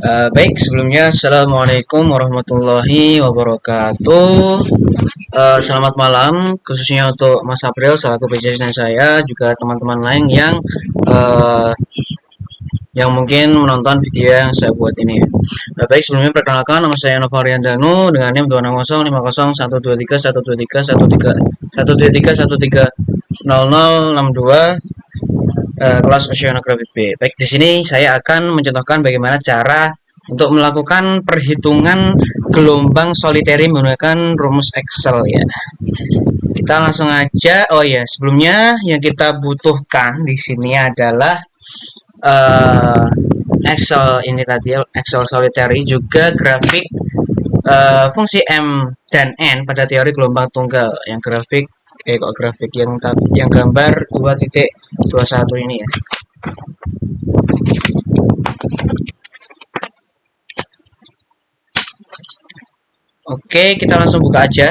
Baik, sebelumnya Assalamualaikum warahmatullahi wabarakatuh. Selamat malam, khususnya untuk Mas April selaku PJ dan saya, juga teman-teman lain uh, yang mungkin menonton video yang saya buat ini. Baik, sebelumnya perkenalkan, nama saya Novarian Danu dengan NIM 25050131313130062 kelas Oceanographic B. Baik, di sini saya akan mencontohkan bagaimana cara untuk melakukan perhitungan gelombang solitary menggunakan rumus Excel ya. Kita langsung aja. Oh ya, sebelumnya yang kita butuhkan di sini adalah Excel ini tadi, Excel solitary, juga grafik fungsi M dan N pada teori gelombang tunggal yang grafik yang gambar 2.21 ini ya. Oke, kita langsung buka aja.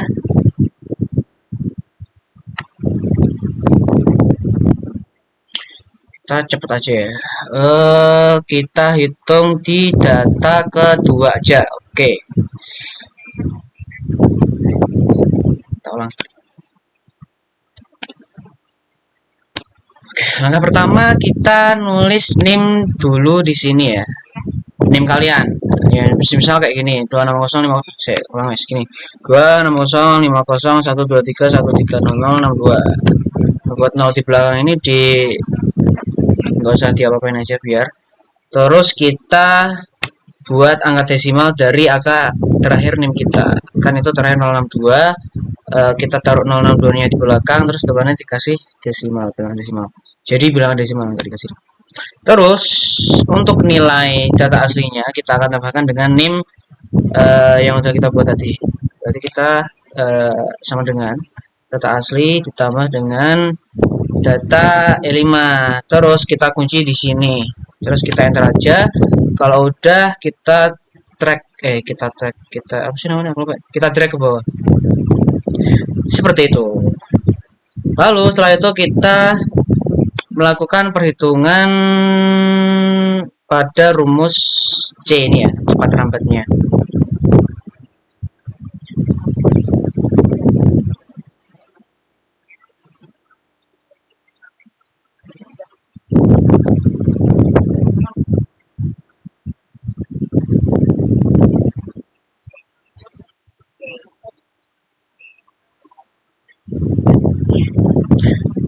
Kita cepet aja ya. Kita hitung di data kedua aja. Oke. Kita ulang. Oke, langkah pertama kita nulis NIM dulu di sini ya. NIM kalian. Ya, misal kayak gini, 26050 saya ulang guys gini. 2605013130062. Buat 0 di belakang ini nggak usah diapa-apain aja biar. Terus kita buat angka desimal dari angka terakhir NIM kita. Kan itu terakhir 062. Kita taruh 062 nya di belakang, terus depannya dikasih bilangan desimal. Jadi bilangan desimal nggak dikasih. Terus untuk nilai data aslinya kita akan tambahkan dengan NIM yang udah kita buat tadi. Berarti kita sama dengan data asli ditambah dengan data E5. Terus kita kunci di sini. Terus kita enter aja. Kalau udah kita kita drag ke bawah. Seperti itu. Lalu setelah itu kita melakukan perhitungan pada rumus C ini ya, cepat lambatnya.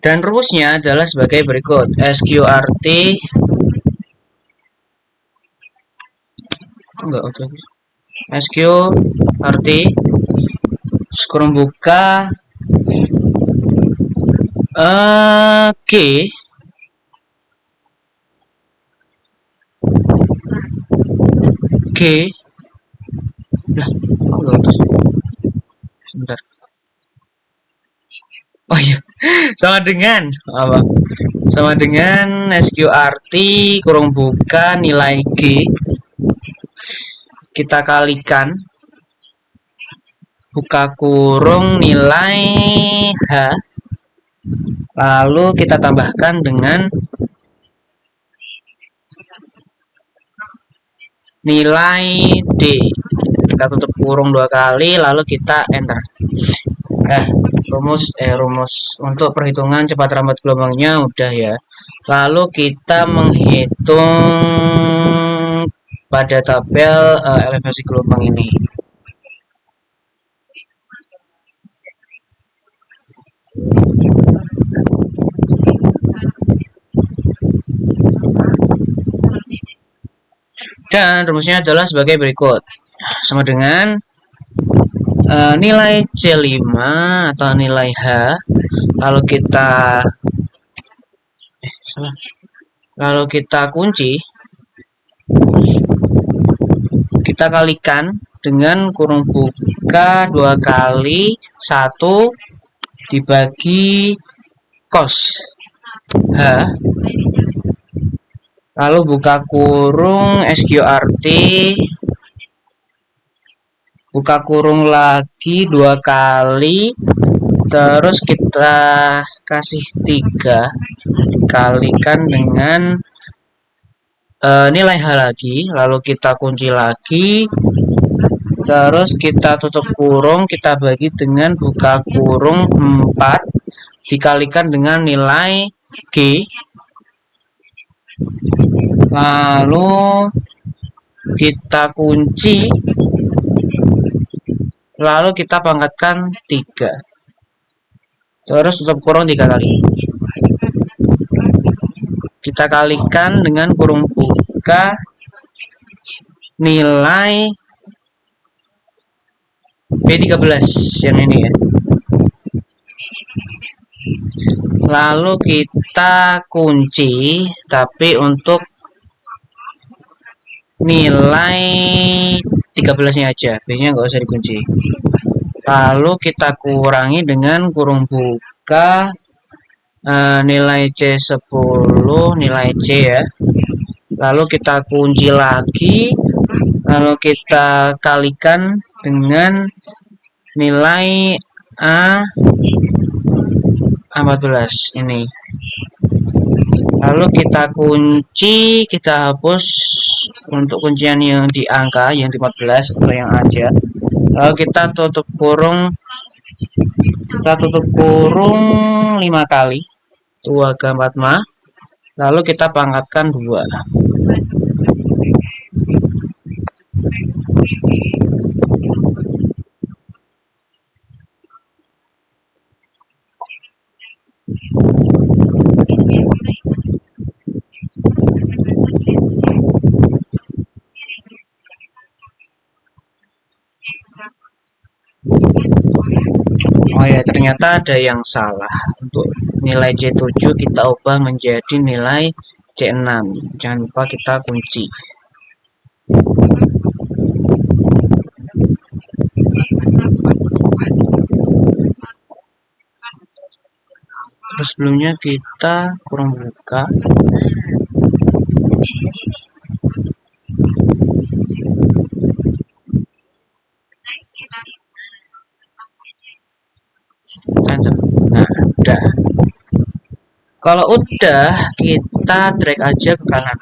Dan rumusnya adalah sebagai berikut. SQRT kurung buka G lah, sebentar. Oh iya, sama dengan apa? Sama dengan SQRT kurung buka nilai G kita kalikan buka kurung nilai H, lalu kita tambahkan dengan nilai D. Kita tutup kurung 2 kali, lalu kita enter. Rumus untuk perhitungan cepat lambat gelombangnya udah ya. Lalu kita menghitung pada tabel elevasi gelombang ini. Dan rumusnya adalah sebagai berikut. Sama dengan nilai C5 atau nilai H, lalu kita kunci, kita kalikan dengan kurung buka 2 kali 1 dibagi cos H, lalu buka kurung SQRT, buka kurung lagi 2 kali, terus kita kasih 3 dikalikan dengan nilai H lagi, lalu kita kunci lagi, terus kita tutup kurung, kita bagi dengan buka kurung 4 dikalikan dengan nilai G, lalu kita kunci, lalu kita pangkatkan 3, terus tutup kurung 3 kali, kita kalikan dengan kurung buka nilai B13 yang ini ya. Lalu kita kunci, tapi untuk nilai 13-nya aja, B-nya nggak usah dikunci. Lalu kita kurangi dengan kurung buka nilai C10, nilai C ya. Lalu kita kunci lagi, lalu kita kalikan dengan nilai A14 ini. Lalu kita kunci, kita hapus untuk kuncian yang di angka yang di 14 atau yang aja. Lalu kita tutup kurung, 5 kali, 2 ke 4 ma, lalu kita pangkatkan 2. Oh ya, ternyata ada yang salah. Untuk nilai C7 kita ubah menjadi nilai C6. Jangan lupa kita kunci. Terus sebelumnya kita kurang buka. Nah, udah. Kalau udah, kita drag aja ke kanan.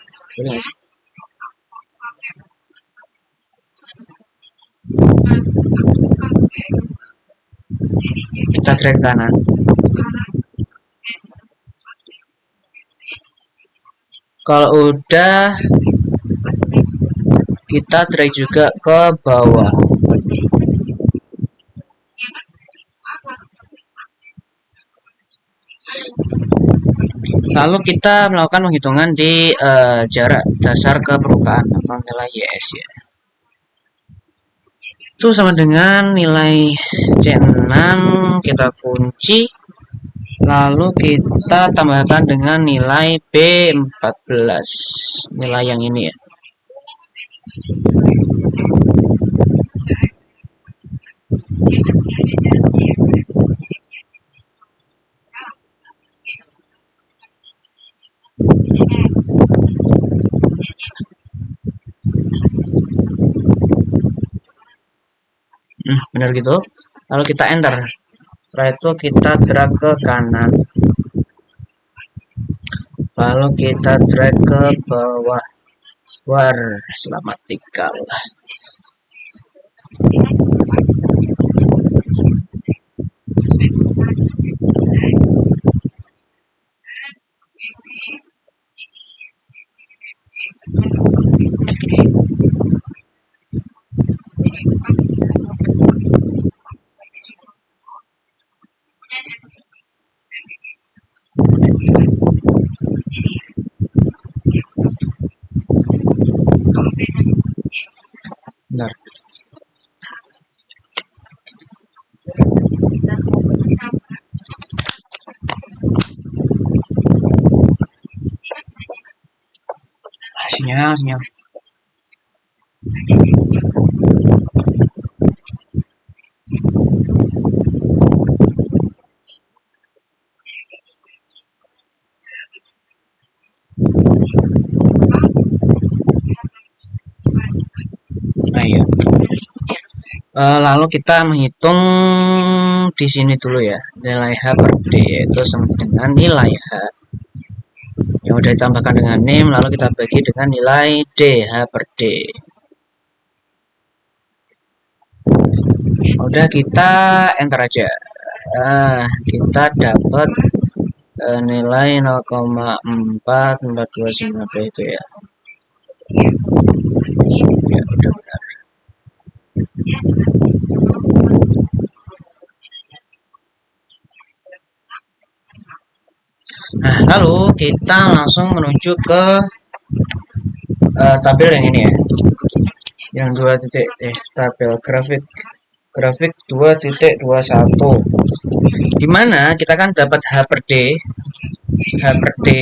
Kita drag kanan. Kalau udah, kita drag juga ke bawah. Lalu kita melakukan penghitungan di jarak dasar ke permukaan atau nilai YS ya. Itu sama dengan nilai C6, kita kunci, lalu kita tambahkan dengan nilai B14, nilai yang ini ya. Benar gitu. Lalu kita enter. Setelah itu kita drag ke kanan. Lalu kita drag ke bawah. War, selamat tinggal. Benar. Sinyal. Ayo. Lalu kita menghitung di sini dulu ya, nilai H per D, yaitu sama dengan nilai H yang udah ditambahkan dengan name, lalu kita bagi dengan nilai D, H per D. Udah, kita enter aja. Kita dapat nilai 0,4429 itu ya. Ya, udah benar. Nah, lalu kita langsung menuju ke tabel yang ini ya. Yang 2 titik tabel grafik 2.21, dimana kita kan dapat H per D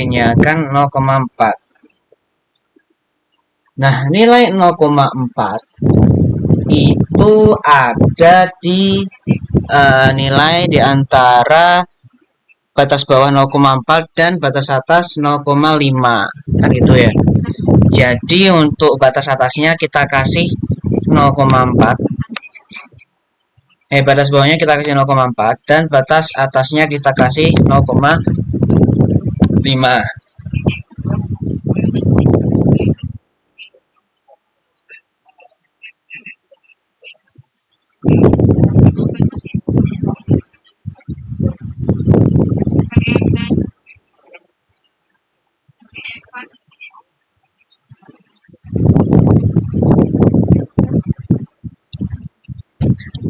nya kan 0,4. Nah, nilai 0,4 itu ada di nilai di antara batas bawah 0,4 dan batas atas 0,5 kan gitu ya. Jadi untuk batas atasnya kita kasih 0,4, batas bawahnya kita kasih 0,4 dan batas atasnya kita kasih 0,5.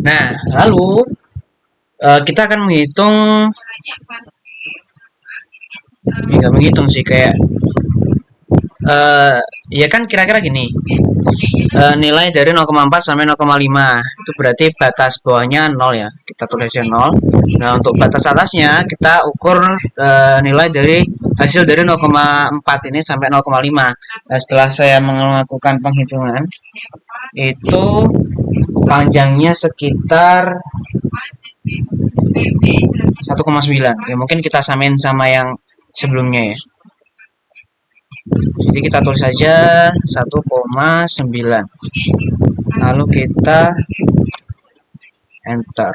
Nah, lalu kita akan menghitung, nggak menghitung sih, kayak ya kan kira-kira gini, nilai dari 0,4 sampai 0,5 itu berarti batas bawahnya 0 ya, kita tulis aja 0. Nah, untuk batas atasnya kita ukur nilai dari hasil dari 0,4 ini sampai 0,5. Nah, setelah saya melakukan penghitungan itu panjangnya sekitar 1,9 ya, mungkin kita samain sama yang sebelumnya ya. Jadi kita tulis saja 1,9, lalu kita enter.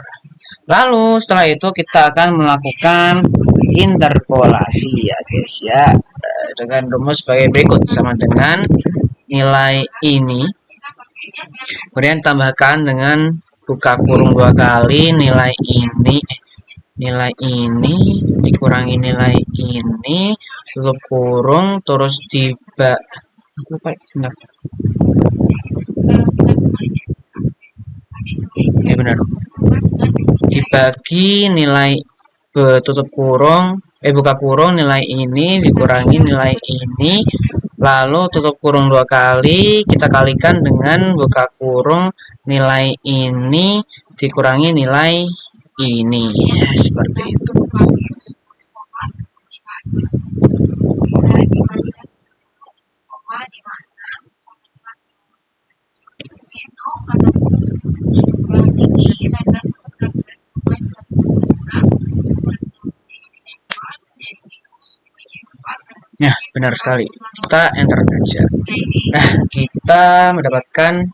Lalu setelah itu kita akan melakukan interpolasi ya guys ya, dengan rumus sebagai berikut, sama dengan nilai ini kemudian tambahkan dengan buka kurung 2 kali nilai ini dikurangi nilai ini, tutup kurung, terus dibagi nilai tutup kurung buka kurung nilai ini dikurangi nilai ini, lalu tutup kurung 2 kali kita kalikan dengan buka kurung nilai ini dikurangi nilai ini, seperti itu. Nah, benar sekali. Kita enter aja. Nah, kita mendapatkan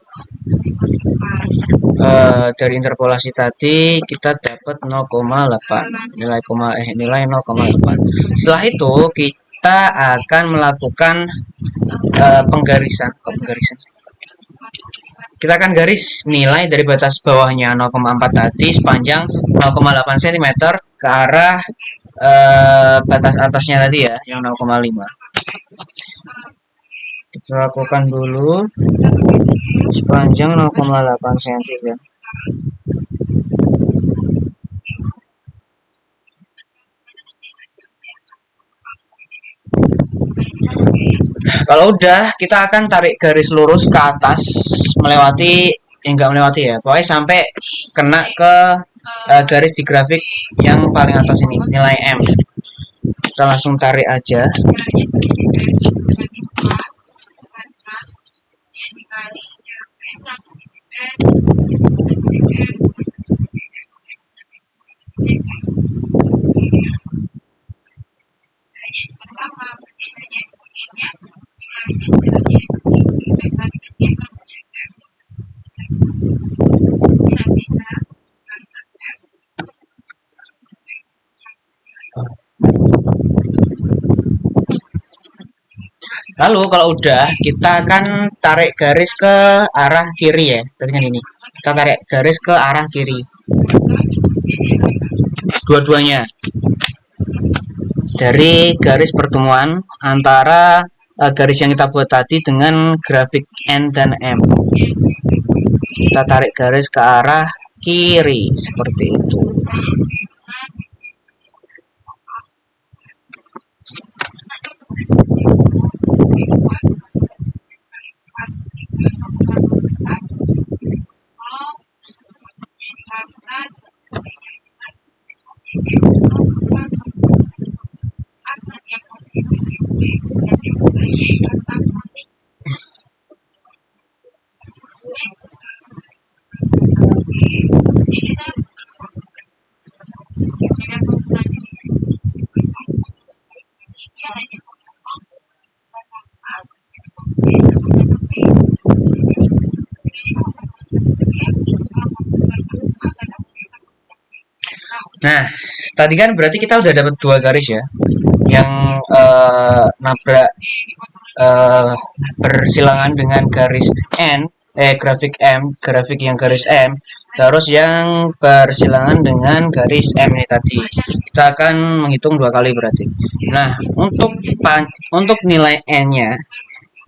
dari interpolasi tadi kita dapat 0,8 nilai 0,8. Setelah itu kita akan melakukan penggarisan. Kita akan garis nilai dari batas bawahnya 0,4 tadi sepanjang 0,8 cm ke arah batas atasnya tadi ya, yang 0,5. Kita lakukan dulu sepanjang 0,8 cm ya. Kalau udah, kita akan tarik garis lurus ke atas melewati, enggak melewati ya, pokoknya sampai kena ke garis di grafik yang paling atas ini, nilai M. Kita langsung tarik aja. Lalu kalau udah, kita akan tarik garis ke arah kiri ya. Tadi kan ini. Kita tarik garis ke arah kiri. Dua-duanya. Dari garis pertemuan antara garis yang kita buat tadi dengan grafik N dan M. Kita tarik garis ke arah kiri seperti itu. Nah, tadi kan berarti kita udah dapat dua garis ya, yang nabrak bersilangan dengan garis N, grafik M, grafik yang garis M, terus yang bersilangan dengan garis M ini tadi. Kita akan menghitung dua kali berarti. Nah, untuk nilai N-nya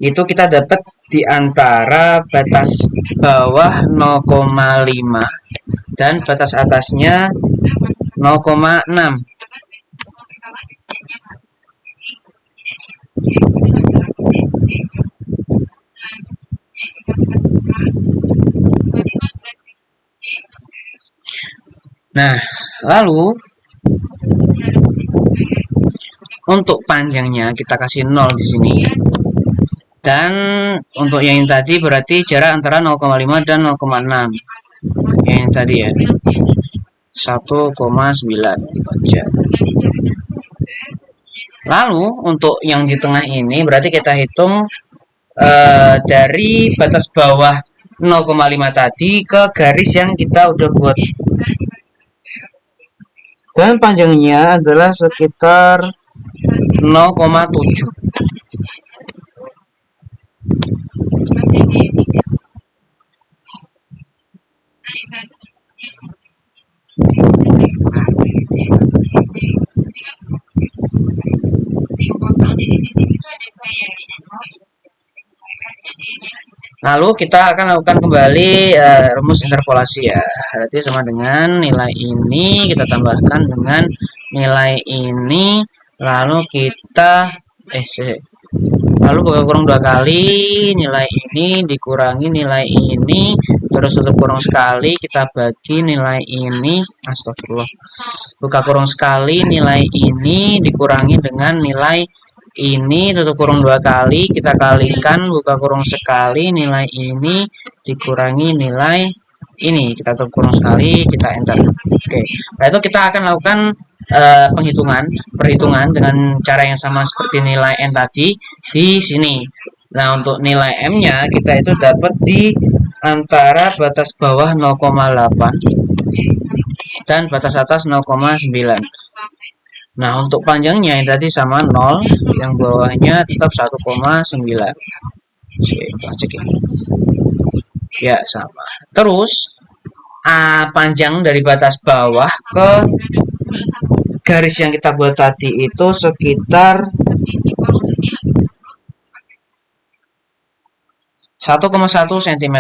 itu kita dapat di antara batas bawah 0,5 dan batas atasnya 0,6. Nah, lalu untuk panjangnya kita kasih 0 di sini. Dan untuk yang tadi berarti jarak antara 0,5 dan 0,6. Yang tadi ya. 1,9 dibaca. Lalu untuk yang di tengah ini berarti kita hitung dari batas bawah 0,5 tadi ke garis yang kita udah buat. Dan panjangnya adalah sekitar 0,7. Lalu kita akan lakukan kembali rumus interpolasi ya. Berarti sama dengan nilai ini kita tambahkan dengan nilai ini, lalu kita lalu buka kurung dua kali, nilai ini dikurangi nilai ini, terus tutup kurung sekali, kita bagi nilai ini, astagfirullah, buka kurung sekali, nilai ini dikurangi dengan nilai ini, tutup kurung dua kali, kita kalikan, buka kurung sekali, nilai ini dikurangi nilai ini, kita tutup kurung sekali, kita enter. Oke, nah itu kita akan lakukan perhitungan dengan cara yang sama seperti nilai N tadi di sini. Nah, untuk nilai M-nya kita itu dapat di antara batas bawah 0,8 dan batas atas 0,9. Nah, untuk panjangnya yang tadi sama 0, yang bawahnya tetap 1,9. Cek ya. Ya, sama. Terus panjang dari batas bawah ke garis yang kita buat tadi itu sekitar 1,1 cm.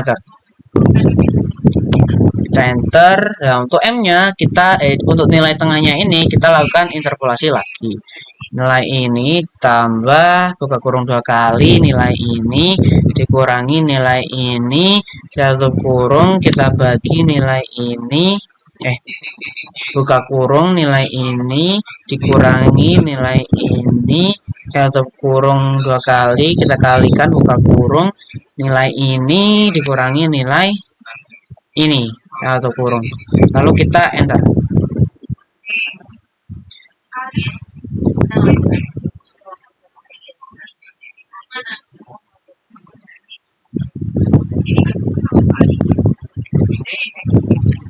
Kita enter. Nah, untuk M-nya kita untuk nilai tengahnya ini kita lakukan interpolasi lagi. Nilai ini tambah buka kurung dua kali, nilai ini dikurangi nilai ini, satu kurung kita bagi nilai ini, buka kurung nilai ini dikurangi nilai ini, satu kurung dua kali kita kalikan, buka kurung nilai ini dikurangi nilai ini, satu kurung, lalu kita enter.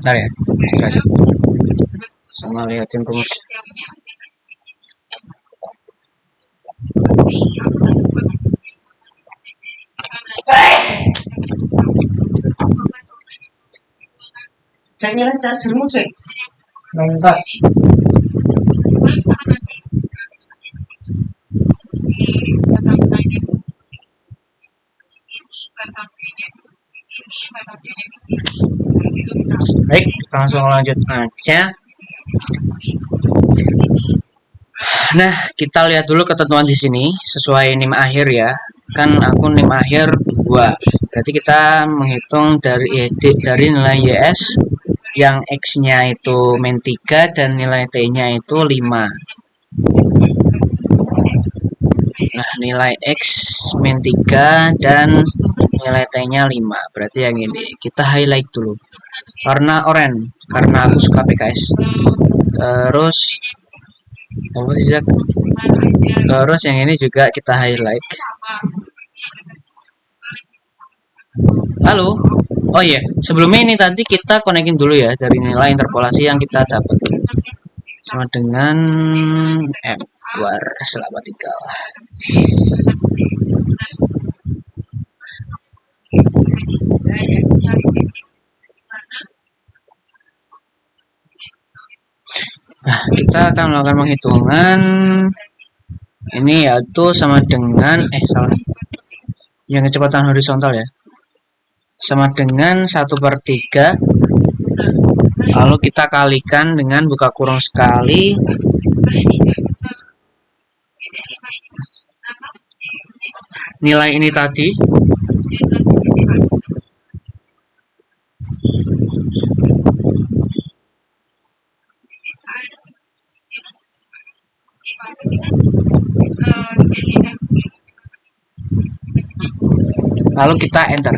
Bentar ya, istirahat sama liatin rumus. Cek nilai chargermu cek. Mentas. Baik, kita langsung lanjut aja. Nah, kita lihat dulu ketentuan di sini sesuai NIM akhir ya. Kan aku NIM akhir 2. Berarti kita menghitung dari nilai YS yang X-nya itu min 3 dan nilai T-nya itu 5. Nah, nilai X min 3 dan nilai T-nya 5. Berarti yang ini. Kita highlight dulu. Warna oranye karena aku suka PKS. Terus apa sih Zak? Terus yang ini juga kita highlight. Lalu, oh iya, sebelumnya ini tadi kita konekin dulu ya dari nilai interpolasi yang kita dapat sama dengan M luar selamat tinggal. Nah, kita akan melakukan penghitungan ini yaitu sama dengan salah yang kecepatan horizontal ya, sama dengan 1/3, lalu kita kalikan dengan buka kurung sekali nilai ini tadi lalu kita enter.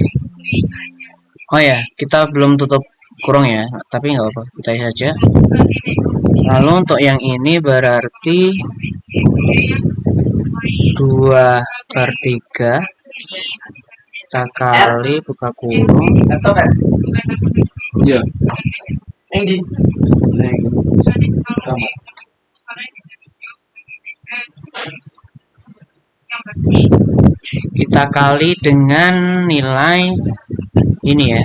Oh ya, kita belum tutup kurung ya, tapi nggak apa-apa, kita saja. Lalu untuk yang ini berarti 2/3 kita kali buka kurung. Iya. Yang di kita kali dengan nilai ini ya.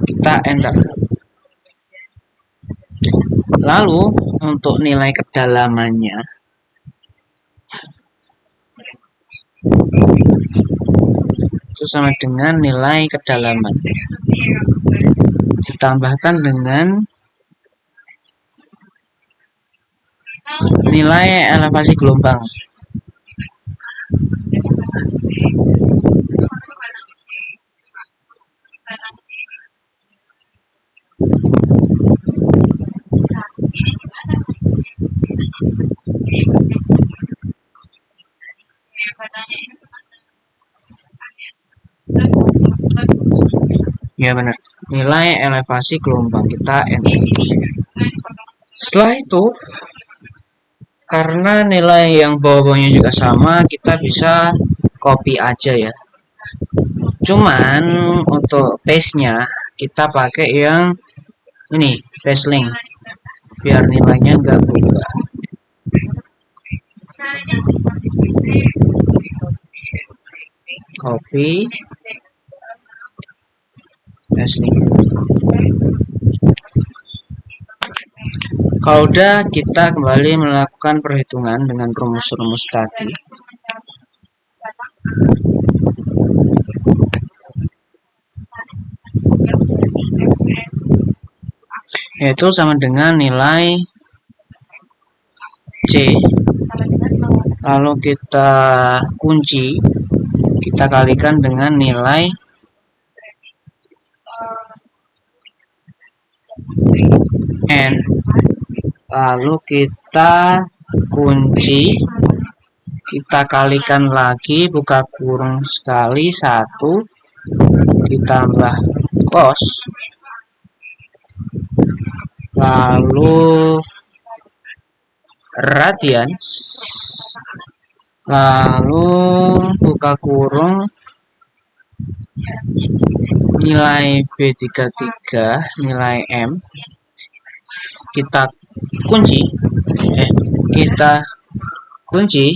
Kita enter. Lalu untuk nilai kedalamannya itu sama dengan nilai kedalaman ditambahkan dengan nilai elevasi gelombang. Ya benar, nilai elevasi gelombang kita enter. Setelah itu, karena nilai yang bawah-bawahnya juga sama, kita bisa copy aja ya. Cuman untuk paste-nya kita pakai yang ini, paste link, biar nilainya nggak berubah. Copy, paste link. Kalau udah, kita kembali melakukan perhitungan dengan rumus-rumus tadi. Yaitu sama dengan nilai C. Lalu kita kunci, kita kalikan dengan nilai N. Lalu kita kunci, kita kalikan lagi, buka kurung sekali 1 ditambah cos, lalu radians, lalu buka kurung nilai B33 nilai M, kita kunci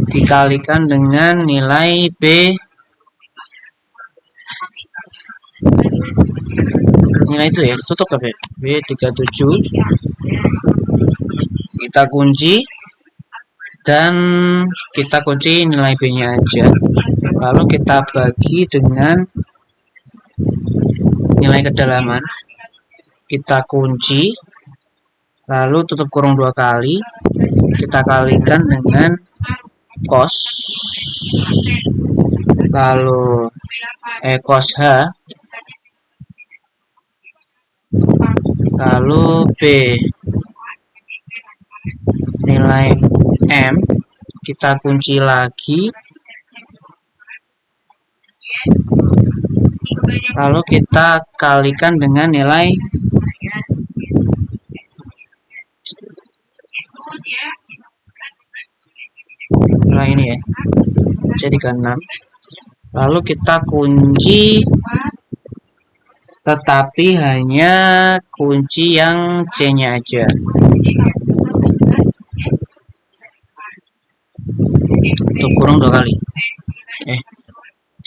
dikalikan dengan nilai B nilai itu ya, tutup tapi B37 kita kunci dan kita kunci nilai B nya aja, lalu kita bagi dengan nilai kedalaman, kita kunci lalu tutup kurung 2 kali, kita kalikan dengan cos, lalu cos H, lalu B nilai M, kita kunci lagi, lalu kita kalikan dengan nilai ini ya, C36, lalu kita kunci, tetapi hanya kunci yang C nya aja, tutup kurung 2 kali,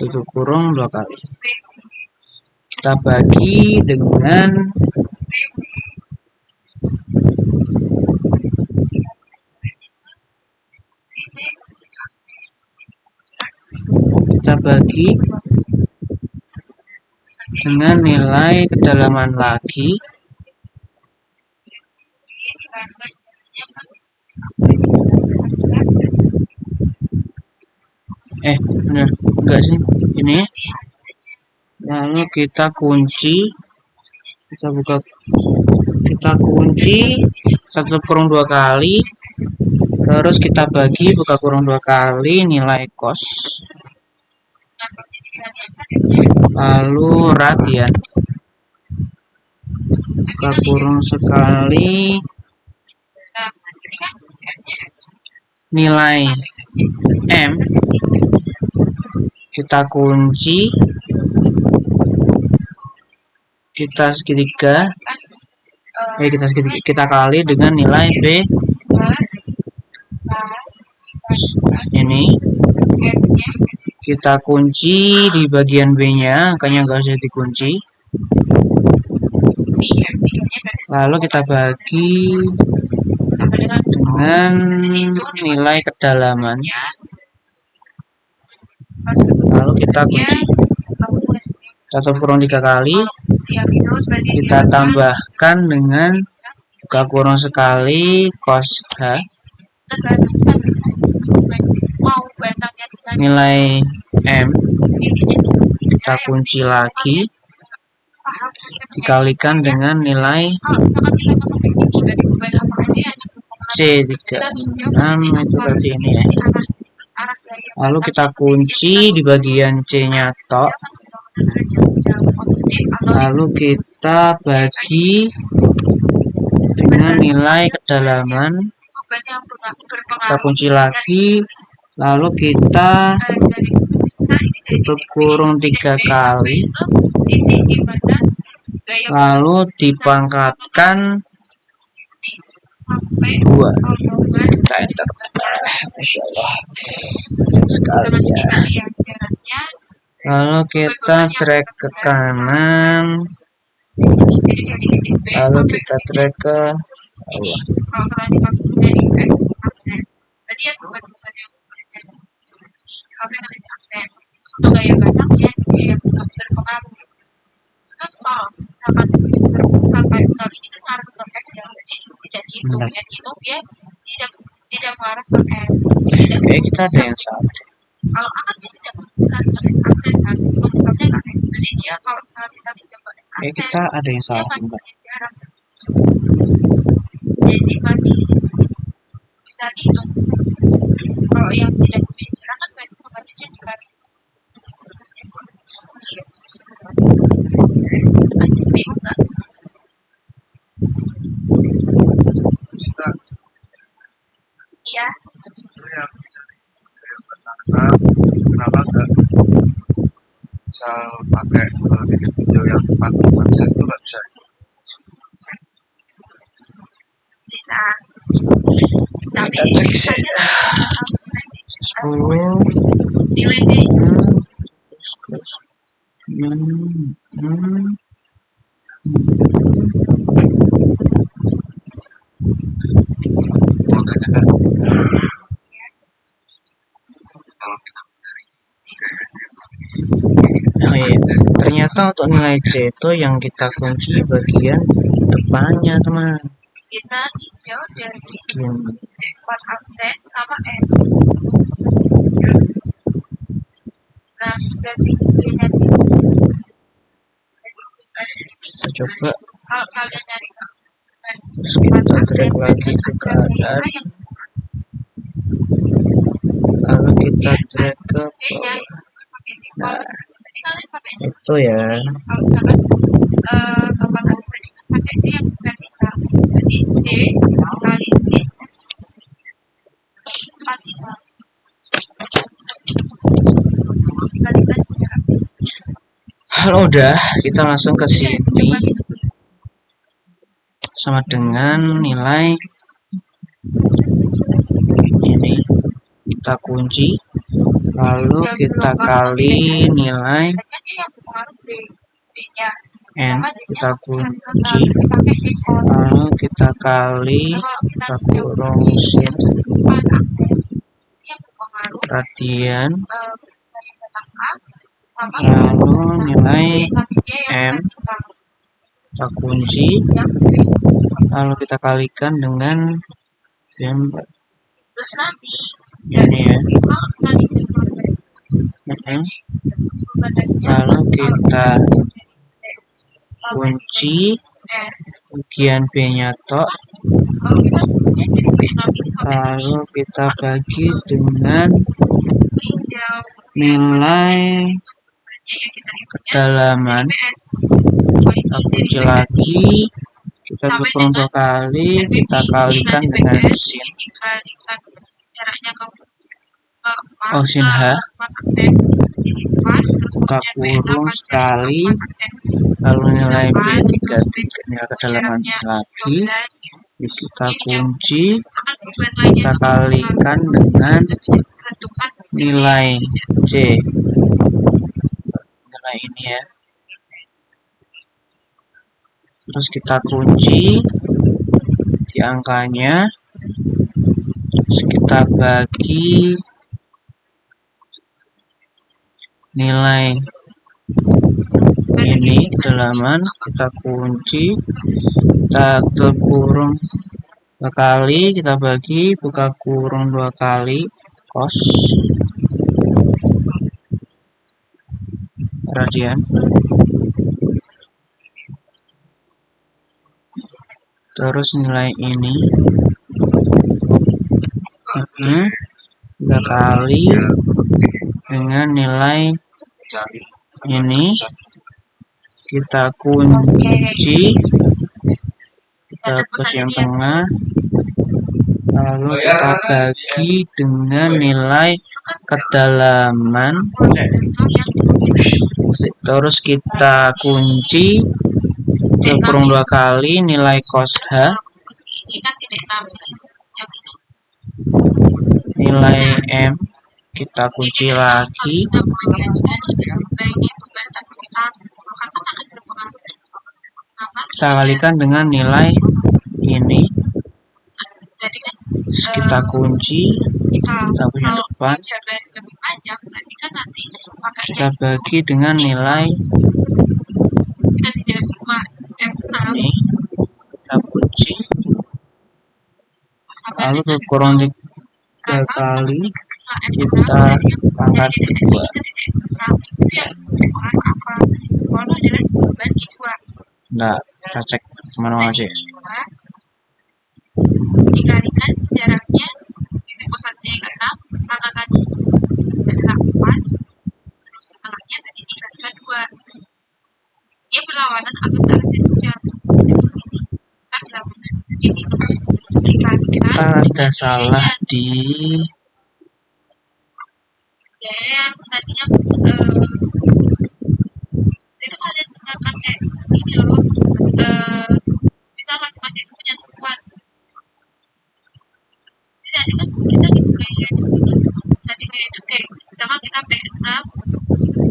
tutup kurung 2 kali, kita bagi dengan nilai kedalaman lagi, bener enggak sih ini, lalu kita kunci, kita kunci, tutup kurung 2 kali, terus kita bagi buka kurung 2 kali nilai cos, lalu radian, buka kurung sekali, nilai M, kita kunci, kita segitiga, kita kali dengan nilai B ini, kita kunci di bagian B nya, angkanya nggak usah dikunci, lalu kita bagi dengan nilai kedalaman, lalu kita kunci, tutup kurung 3 kali, kita tambahkan dengan buka kurung sekali cos H, nilai M, kita kunci lagi, dikalikan dengan nilai C36 itu tadi ini ya, lalu kita kunci di bagian C nya tok, lalu kita bagi dengan nilai kedalaman, kita kunci lagi, lalu kita tutup kurung 3 kali, lalu dipangkatkan 2, kita enter. Masya Allah sekali ya. Lalu kita drag ke kanan, lalu kita drag ke bawah. Oke, kita ada yang salah. Kita ada yang salah sebentar. Jadi masih bisa dihitung. Kalau yang tidak berbicara kan berarti pembacanya sekali. Masih bingung nggak? Iya. Kenapa enggak misal pakai video yang 40% itu nggak bisa? Bisa. Tapi nilai D plus hmm, hmm, makanya kan kalau kita oh iya, ternyata untuk nilai C itu yang kita kunci bagian depannya teman. kita hijau dari Bagian 4 absen sama N. Nah, berarti D-nya di kita coba, kalau kalian nyari terus kita drag lagi ke kanan, lalu kita drag ke D-nya bawah. pakai simbol. Berarti kalian pakai Itu ya. kalau misalkan keempat absen itu pakai D yang vertikal. Jadi D kali D vertikal. Dikalikan secara Halo, udah, kita langsung ke sini sama dengan nilai ini. Kita kunci, lalu kita kali nilai kan dia yang berpengaruh D-nya. N, kita kunci, lalu kita kali, kita kurung sin radian, lalu nilai M, kita kunci, lalu kita kalikan dengan gambar terus nanti ini ya. kalau kita Lalu kita kunci bagian B nya tok, lalu kita bagi dengan nilai kedalaman. Kita kunci lagi, kita berkurang 2 kali, kita kalikan dengan sin. Sin H, buka kurung sekali, lalu nilai B 33, nilai kedalaman lagi, kita kunci, kita kalikan dengan nilai C, nilai ini ya, terus kita kunci di angkanya, terus kita bagi nilai ini kedalaman, kita kunci, kita tutup kurung 2 kali, kita bagi, buka kurung 2 kali, cos radian, terus nilai ini 3 kali dengan nilai ini, kita kunci, kita hapus yang tengah, lalu kita bagi dengan nilai kedalaman, terus kita kunci, kita kurung 2 kali, nilai cos H, nilai M, kita kunci lagi, kita kalikan dengan nilai ini, terus kita kunci, kita punya depan, kita bagi dengan nilai ini, kita kunci, lalu kurang 3 kali, kita pangkat 2. Nah, kita cek manual aja. Dikalikan jaraknya itu pusatnya yang 6, pangkatannya 8, terus setengahnya tadi dikalikan 2. Dia berlawanan agak sangat jauh. Kan berlawanan. Jadi terus dikalikan. Kita ada salah di yang tadinya itu kalian bisa pakai ini loh, bisa masing-masing punya tumpuan. Jadi kan kita gitu kayak di sini. Nah di sini Misalkan kita P6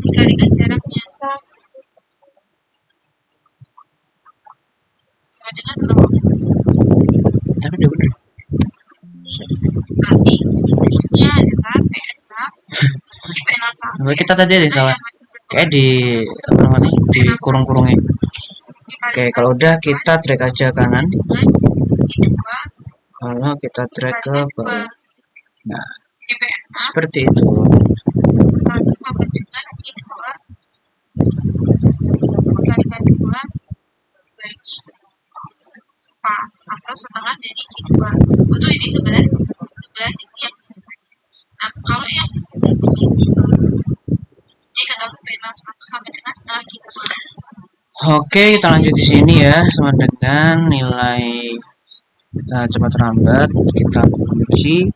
dikalikan jaraknya sama dengan 0. Tapi udah bener. Berarti rumusnya adalah P6 ini P6 1 Nah, kita tadi ada salah. Kayak di apa namanya? Di kurung-kurungnya. Oke, kalau udah kita drag aja kanan. Lalu kita drag ke bawah. Nah, ini P6 seperti itu. 1 sama dengan I2 dikalikan 2 bagi 4 atau setengah dari I2. Untuk ini sebelah sisi yang sama saja. Nah, kalau yang sisi sini ini ketemu P6 1 sama dengan setengah I2. Oke, kita lanjut di sini ya, sama dengan nilai cepat lambat kita kunci.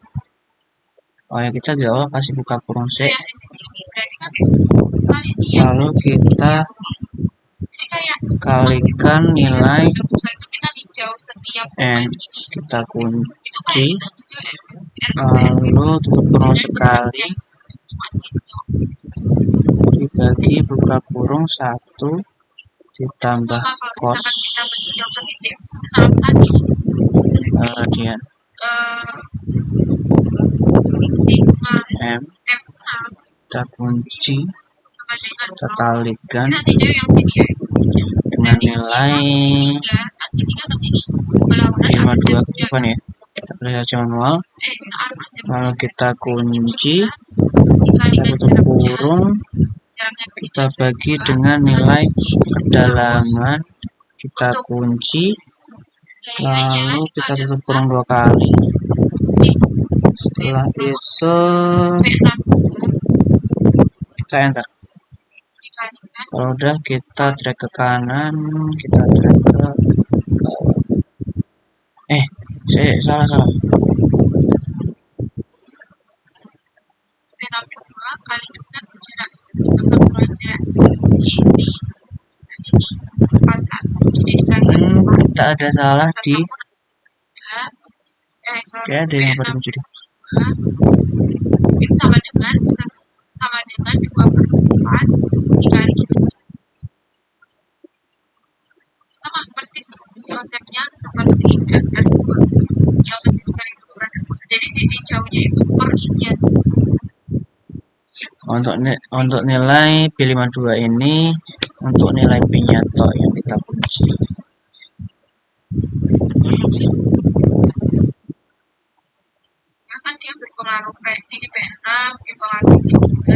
Oh ya, kita di awal kasih buka kurung C. Yang sisi sini berarti kan misalnya ini Lalu kita jadi kayak kalikan nilai pulsa itu kita hijau setiap N, ini kita itu kunci. kayak kita hijau Lalu tutup kurung sekali, dibagi buka kurung 1 ditambah cos kemudian sigma M, M6 kita kunci, sama dengan kita kalikan nanti jauh yang sini ya dengan nilai 3 nanti 3 ke sini berlawanan 52 ke depan ya. Kita tulis aja manual. Lalu kita kunci, kita tutup kurung, kita bagi dengan nilai kedalaman, kita kunci, lalu kita tutup kurung 2 kali. Setelah itu kita enter. Kalau udah kita drag ke kanan, kita drag ke bawah. Saya salah. kali dengan jarak kesatuan jarak ini ke sini 4 jadi kita ada salah di kayak ada yang pada kunci deh. Itu sama dengan 2/4 dikali itu sama persis konsepnya seperti gambar yang persis dari ukuran jadi di jauhnya itu per ini ya. Untuk nilai P52 ini untuk nilai P-nya toh yang kita kunci. Ya kan dia berpengaruh kayak ini P6, berpengaruh P3,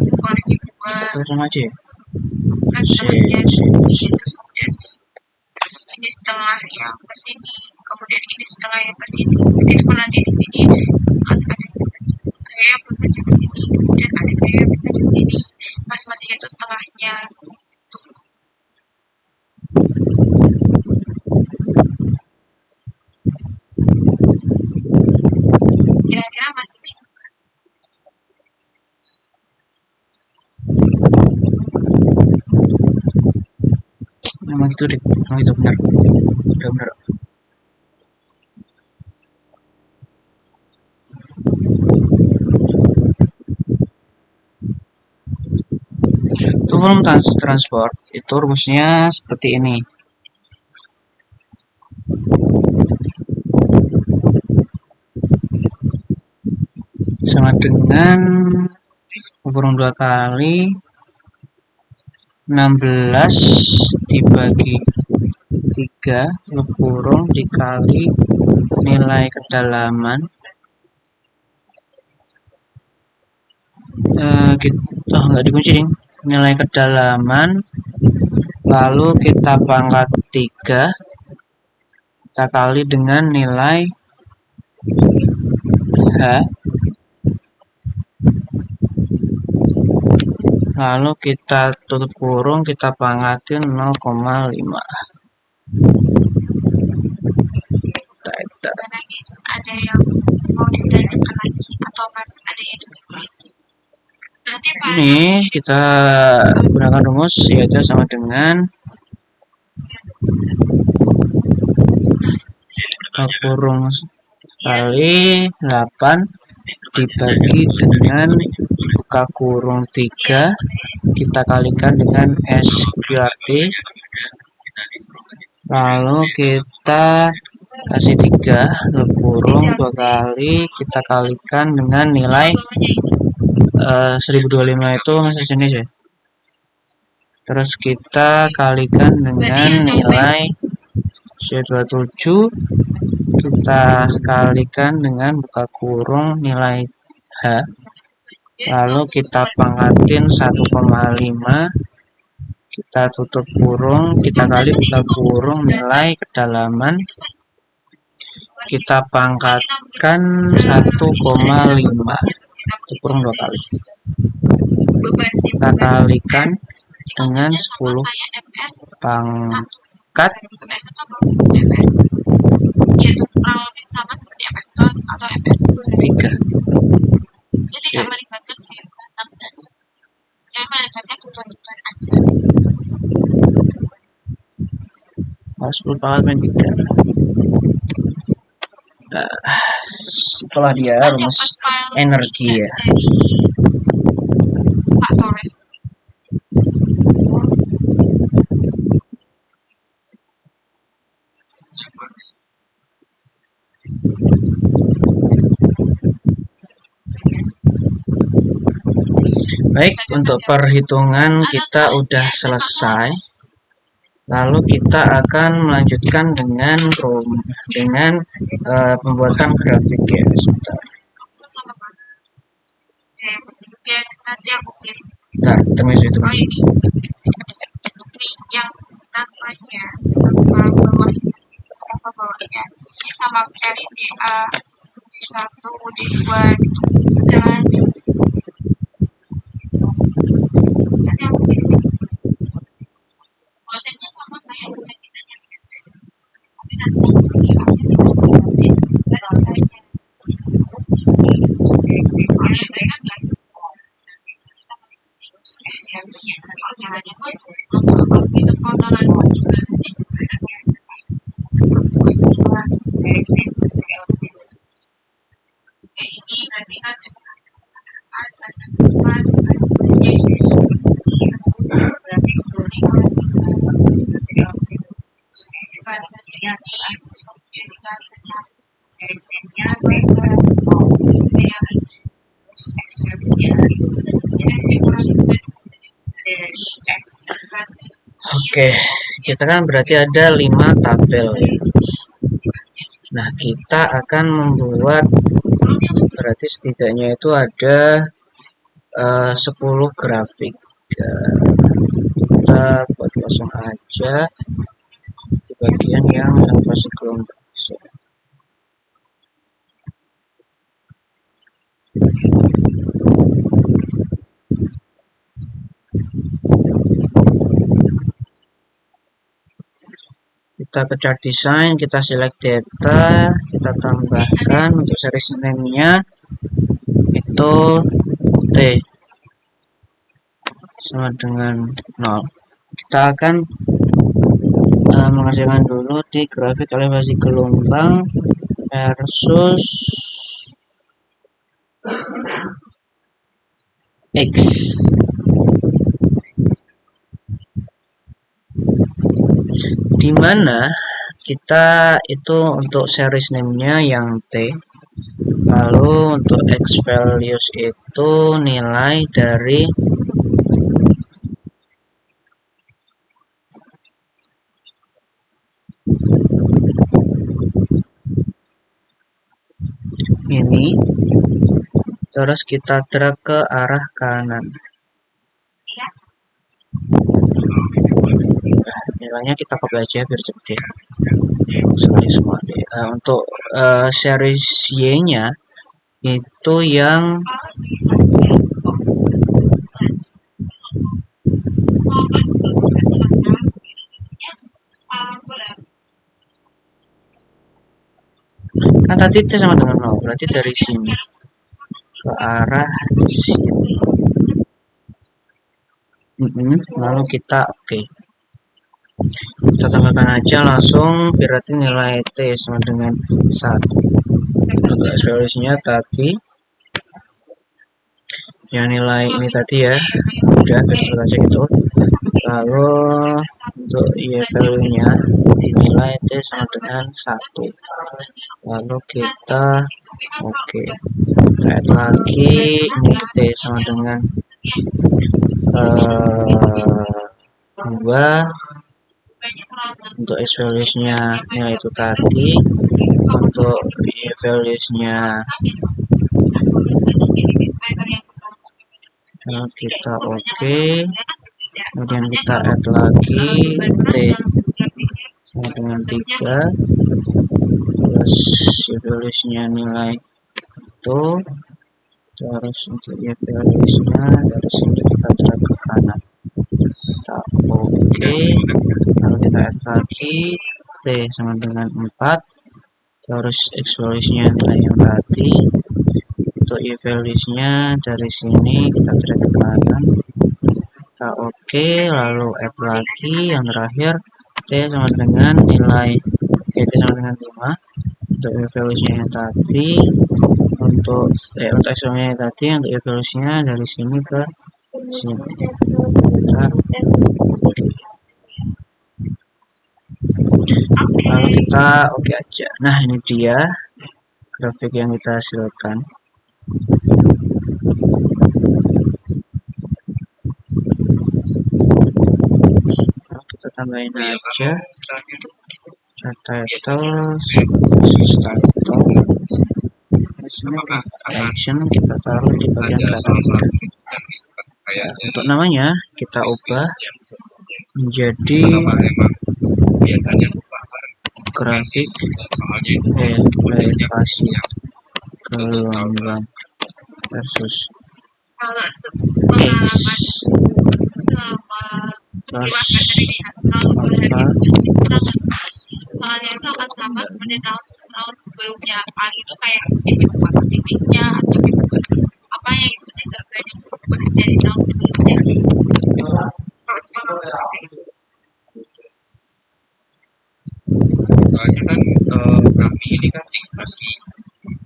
berpengaruh P2. Kita sama aja ya. Terus kemudian ini setengah yang ke sini, kemudian ini setengah yang ke sini. Jadi nanti di sini ada gaya bekerja ke sini, kemudian ada gaya bekerja ke sini. Masing-masing itu setengahnya. Kira-kira masih bingung kan? Memang gitu deh, memang itu benar. Udah benar. Untuk volume transport itu rumusnya seperti ini. Sama dengan kurung 2 kali 16 dibagi 3 kurung dikali nilai kedalaman kita nggak dikunci nih, nilai kedalaman lalu kita pangkat 3 kita kali dengan nilai H lalu kita tutup kurung kita pangkatin 0,5. Ada yang mau ditanyakan lagi atau masih ada yang ini kita gunakan rumus yaitu sama dengan kurung kali 8 dibagi dengan buka kurung 3 kita kalikan dengan SQRT, lalu kita kasih 3 tutup kurung 2 kali kita kalikan dengan nilai 1025 itu masih jenis ya. Terus kita kalikan dengan nilai C27, kita kalikan dengan buka kurung nilai H, lalu kita pangkatin 1,5, kita tutup kurung, kita kali buka kurung nilai kedalaman, kita pangkatkan 1,5, tutup kurung 2 kali, kita kalikan dengan 10 pangkat 3. Tidak melibatkan yang melibatkan tujuan-tujuan aja. 10 pangkat 3. Nah, setelah dia rumus energi ya. Pak sore. Baik, untuk perhitungan kita udah selesai. Lalu kita akan melanjutkan dengan pembuatan grafik ya. Sebentar. Nanti aku kirim. Nah, terus itu. Oh ini yang namanya bawahnya ini sama cari DA D1 D2 jangan nanti aku kirim. Kontennya sama kayak kita tapi Oke, kita kan berarti ada 5 tabel ya. Nah, kita akan membuat berarti setidaknya itu ada 10 grafik. Kita buat langsung aja di bagian yang fase gelombang. Kita ke chart design, kita select data, kita tambahkan untuk series name-nya itu T sama dengan 0. Kita akan menghasilkan dulu di grafik elevasi gelombang versus X. Di mana kita itu untuk series name-nya yang T, lalu untuk X values itu nilai dari ini, terus kita drag ke arah kanan. Nilainya kita copy aja biar cepet. Sorry semua deh. Untuk series Y-nya itu yang kan tadi T sama dengan 0, berarti dari sini ke arah sini. Lalu kita oke. Kita tambahkan aja langsung berarti nilai T sama dengan 1. Untuk solusinya tadi yang nilai ini tadi ya, udah garis aja gitu. Lalu untuk value nya dinilai T sama dengan 1. Lalu kita kita add lagi ini T sama dengan 2. Untuk x values nya nilai itu tadi. Untuk y values nya kita kemudian kita add lagi T sama dengan 3, terus y values nya nilai itu, terus untuk y values nya dari sini kita drag ke kanan, kita lalu kita add lagi T sama dengan 4, terus x values nya nilai yang tadi. Untuk y values nya dari sini kita drag ke kanan, kita lalu add lagi yang terakhir T sama dengan nilai T sama dengan 5. Untuk y values nya yang tadi, untuk x nya tadi, untuk y values nya dari sini ke sini kita lalu kita aja. Nah, ini dia grafik yang kita hasilkan. Kita tambahin aja title, action kita taruh di bagian kanan. Untuk namanya kita ubah menjadi grafik elevasi gelombang versus X plus soalnya itu akan sama seperti tahun sebelumnya. Paling itu kayak titiknya atau apa yang itu sih nggak banyak berubah dari tahun sebelumnya. Soalnya kan kami ini kan dikasih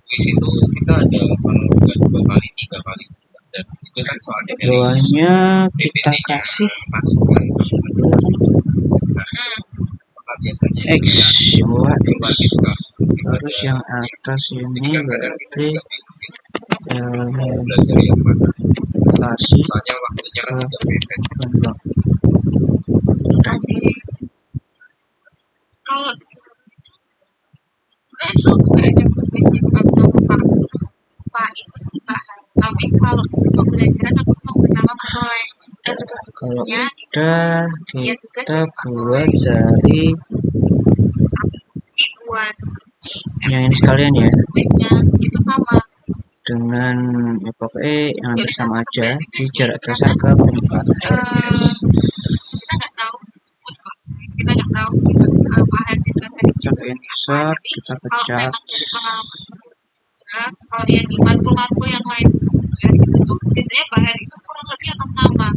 kuis itu kita ada kalau 2 kali 3 kali, dan itu kan soalnya bawahnya kita kasih biasanya X, bawah X, terus yang atas ini berarti elevasi soalnya waktunya kan juga pendek. gelombang. Kalau itu nggak ada pembelajaran sama Pak itu dibahas, tapi kalau pembelajaran aku mau bersama Pak Soleh. Kalau udah kita buat dari yang ini sekalian ya, kuisnya itu sama dengan pokoknya yang hampir sama aja di jarak dasar ke tempat kita nggak tahu apa hasilnya tadi. Kita insert, kita pecah. Kalau yang di matkul yang lain itu tuh biasanya bahan itu kurang lebih akan sama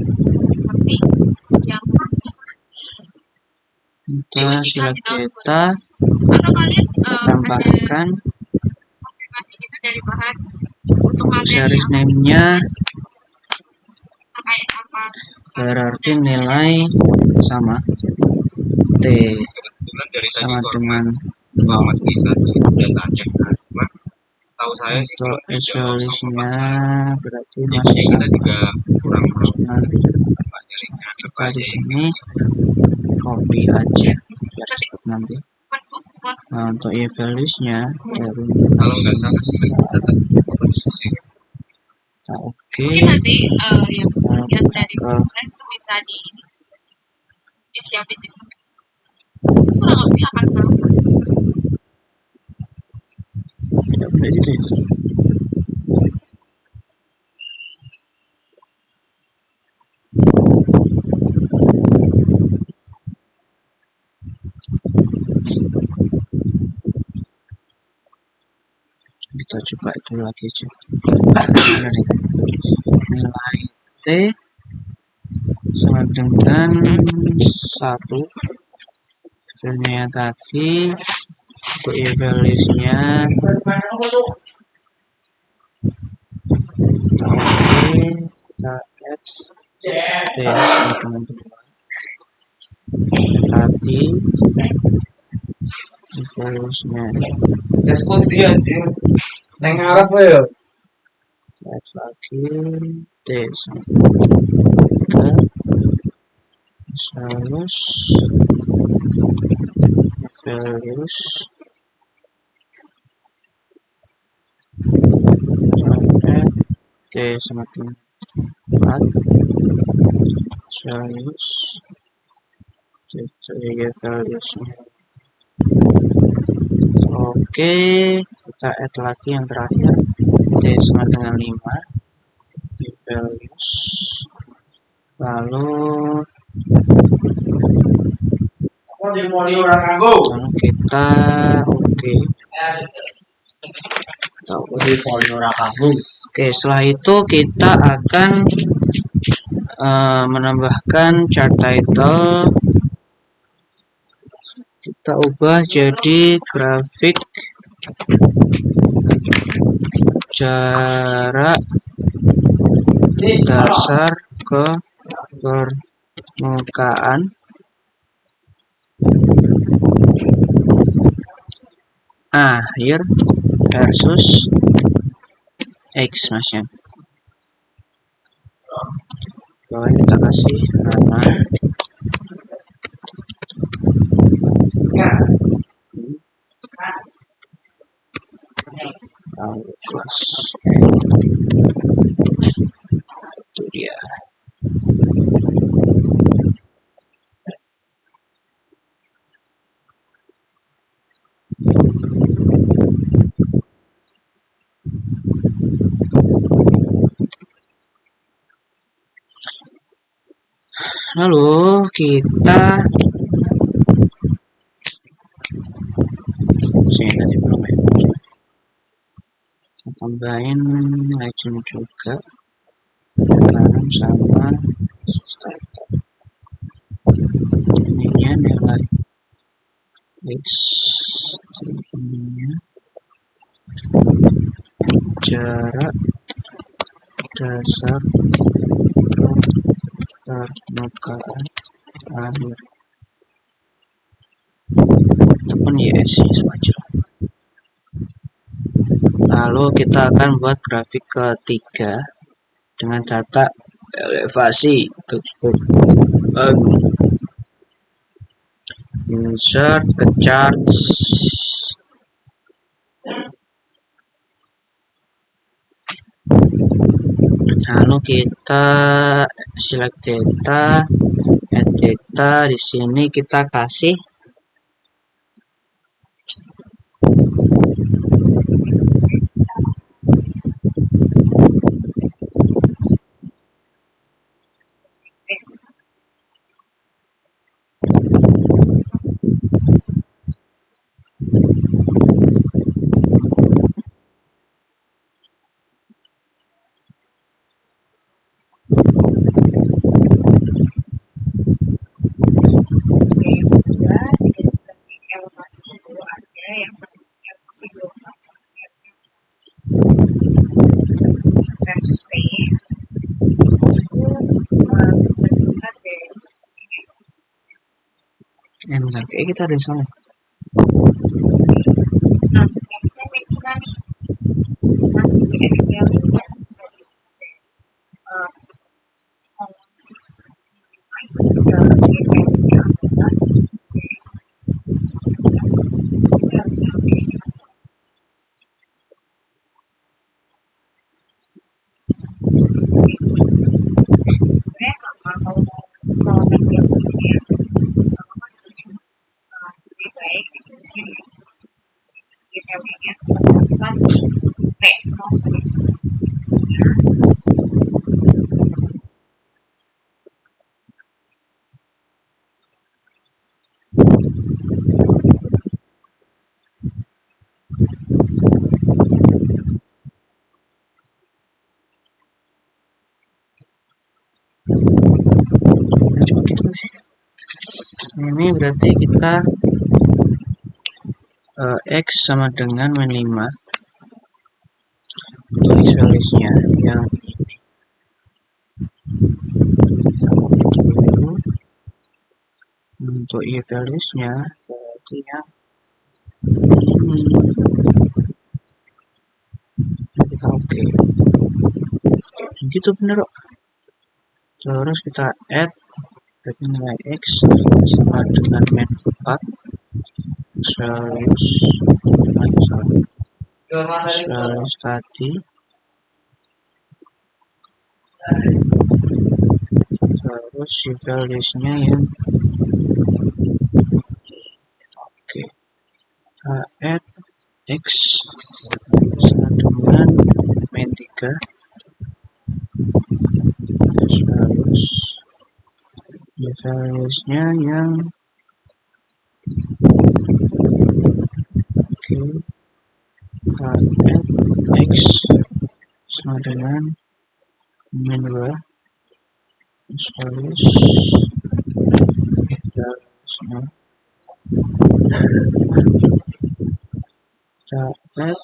seperti yang kita select data, atau kalian tambahkan itu dari bahan untuk series name-nya kayak apa, berarti nilai sama T sama dengan 0. Datanya cuma tahu saya sih untuk x values-nya berarti kita masih sama. juga kurang Kita di sini copy aja biar cepat nanti. Nah, untuk y values-nya kalau nggak salah sih tetap kita mungkin nanti yang dari bulan itu bisa disiapin juga. Kurang lebih akan sama. Tidak boleh gitu ya. Kita coba itu lagi aja. Nilai T sama dengan 1. Value-nya tadi, untuk y values-nya kita add T sama dengan 2 tadi evaluasinya Jaskut dia anjir. Neng arah ya. add lagi T sama 3 salus values add T sama dengan 4 salus ya valuesnya. Oke, kita add lagi yang terakhir T sama dengan 5 di values, lalu kita oke, setelah itu kita akan menambahkan chart title. Kita ubah jadi grafik jarak dasar ke permukaan akhir versus X, Mas ya. Bawah kita kasih nama kelas. Itu dia. Lalu kita tambahin legend juga kanan sama starter. Ininya nilai X, ininya jarak dasar ke permukaan akhir. Ataupun YS sama aja. Lalu kita akan buat grafik ketiga dengan data elevasi. Insert ke charts. Lalu kita select data, add data. Di sini kita kasih versus T itu bisa dilihat dari bentar, kayak kita ada salah. X-nya minimal nih, nanti X value nya bisa dilihat dari kolom si ini terus Y value nya adalah kita harus tahu di sini. Sebenarnya sama kalau bagian tulisnya kalau masih lebih baik tulisnya di sini. Y value nya tuliskan di T maksudnya. Ini berarti kita X sama dengan min 5 untuk visualisnya yang ini. untuk e-values-nya berarti yang ini kita oke. Gitu bener kok. Terus kita add berarti nilai x sama dengan min 4 values values tadi, terus si values-nya yang oke. Kita add x sama dengan min 3 values-nya yang oke. Kita add x sama dengan min 2 values-nya kita add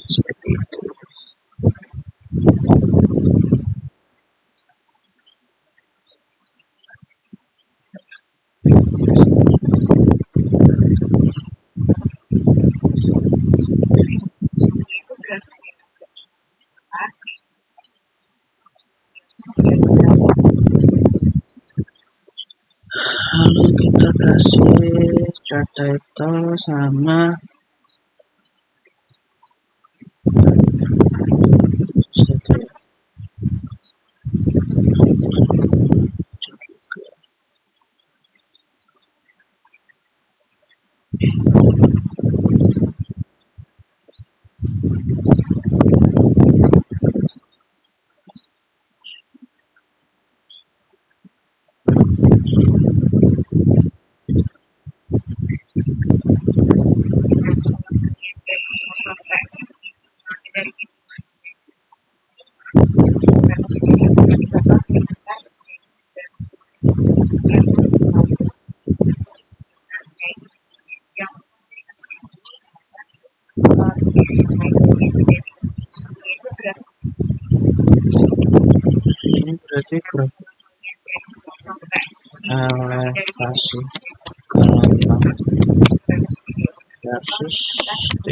seperti itu. Lalu kita kasih chart title sama ini berarti grafik elevasi gelombang versus T.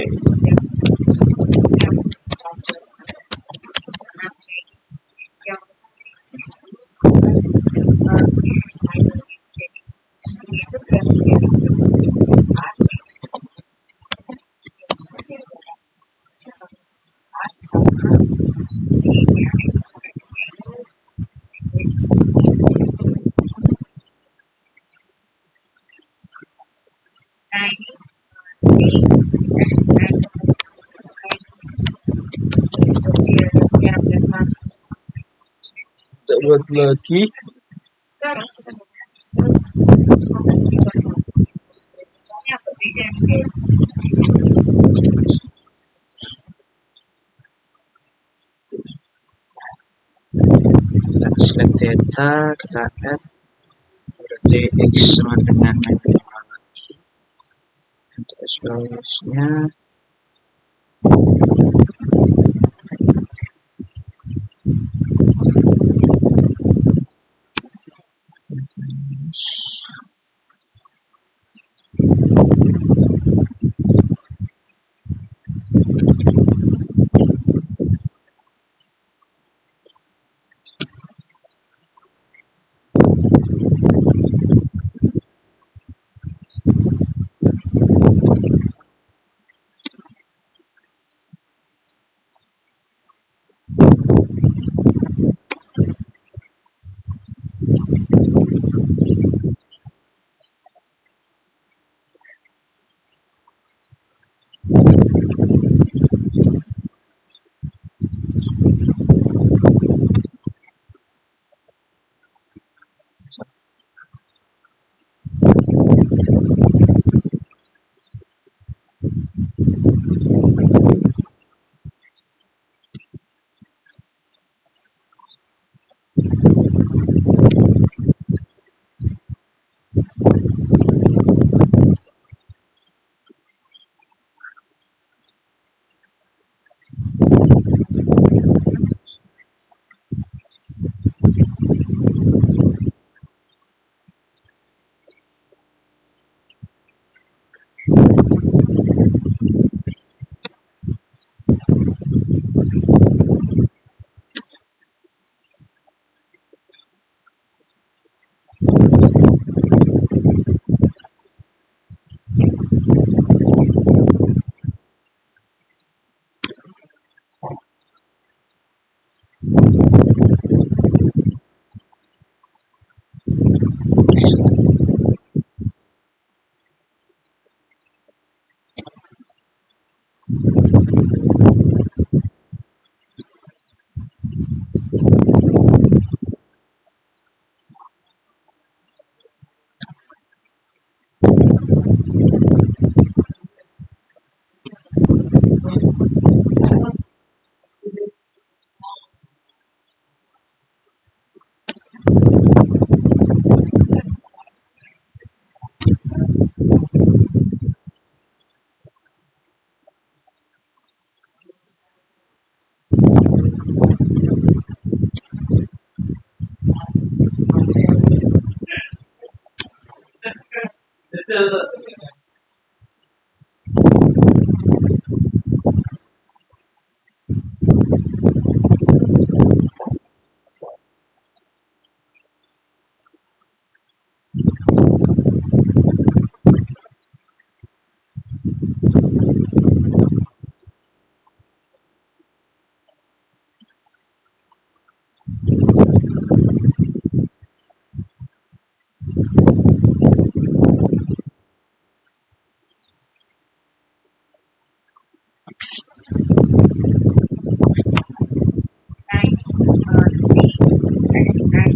buat lagi. Terus kita bukan visual. Ini agak beda nih. Kita select data, kita add, berarti X sama dengan -5 lagi. Untuk explorers-nya Nah ini di SI.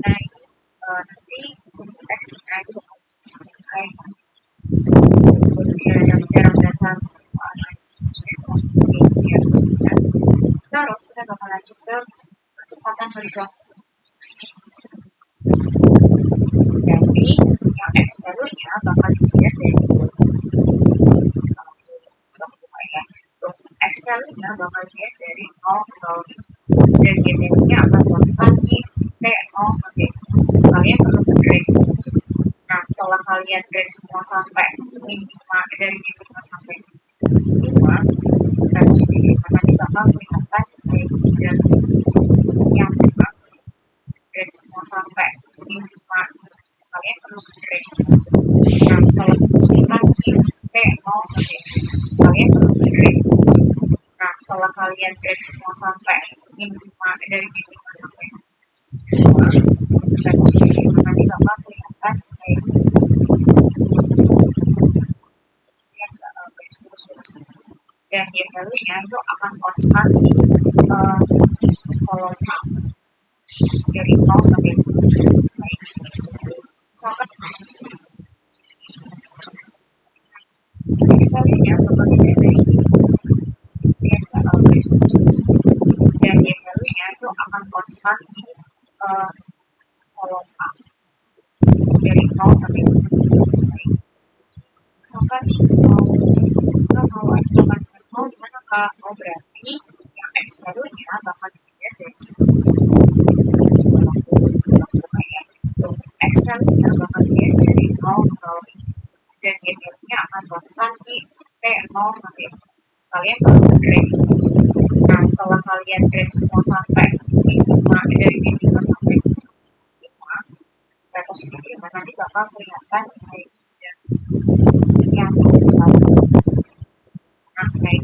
Nah ini nanti disebut SI yang jarak dasar terus kita bakal lanjut ke kecepatan horizontal. Jadi yang X value-nya bakal dilihat dari sini. Ya, untuk X value-nya bakal dilihat dari 0 ke 5 dan GTD-nya akan konstan di T0 sampai 5. Kalian perlu drag. Nah, setelah kalian drag semua sampai min 5, dari min 5 sampai 5, terus nanti bakal kelihatan dari tiga yang drag semua sampai min 5. Kalian perlu drag. Nah, setelah kalian di T0 sampai 5, kalian perlu drag. Nah, setelah kalian drag semua sampai min 5, dari min 5 sampai 5, terus nanti bakal kelihatan kayak dan y value-nya itu akan konstan di kolom A dari 0 sampai 2. Misalkan x value-nya berbagai dari garis putus dan y value-nya itu akan konstan di kolom A dari 0 sampai 2. Misalkan nih kita mau x sama dengan 0 gimana kak? Oh berarti yang x value-nya bakal dilihat dari sini. X value-nya bakal dilihat dari 0 ke 0 ini dan y value-nya akan konstan di T0 sampai 2. Kalian perlu range. Nah setelah kalian range semua sampai minimal dari minimal sampai 5 reposisi nanti bakal kelihatan yang nah kayak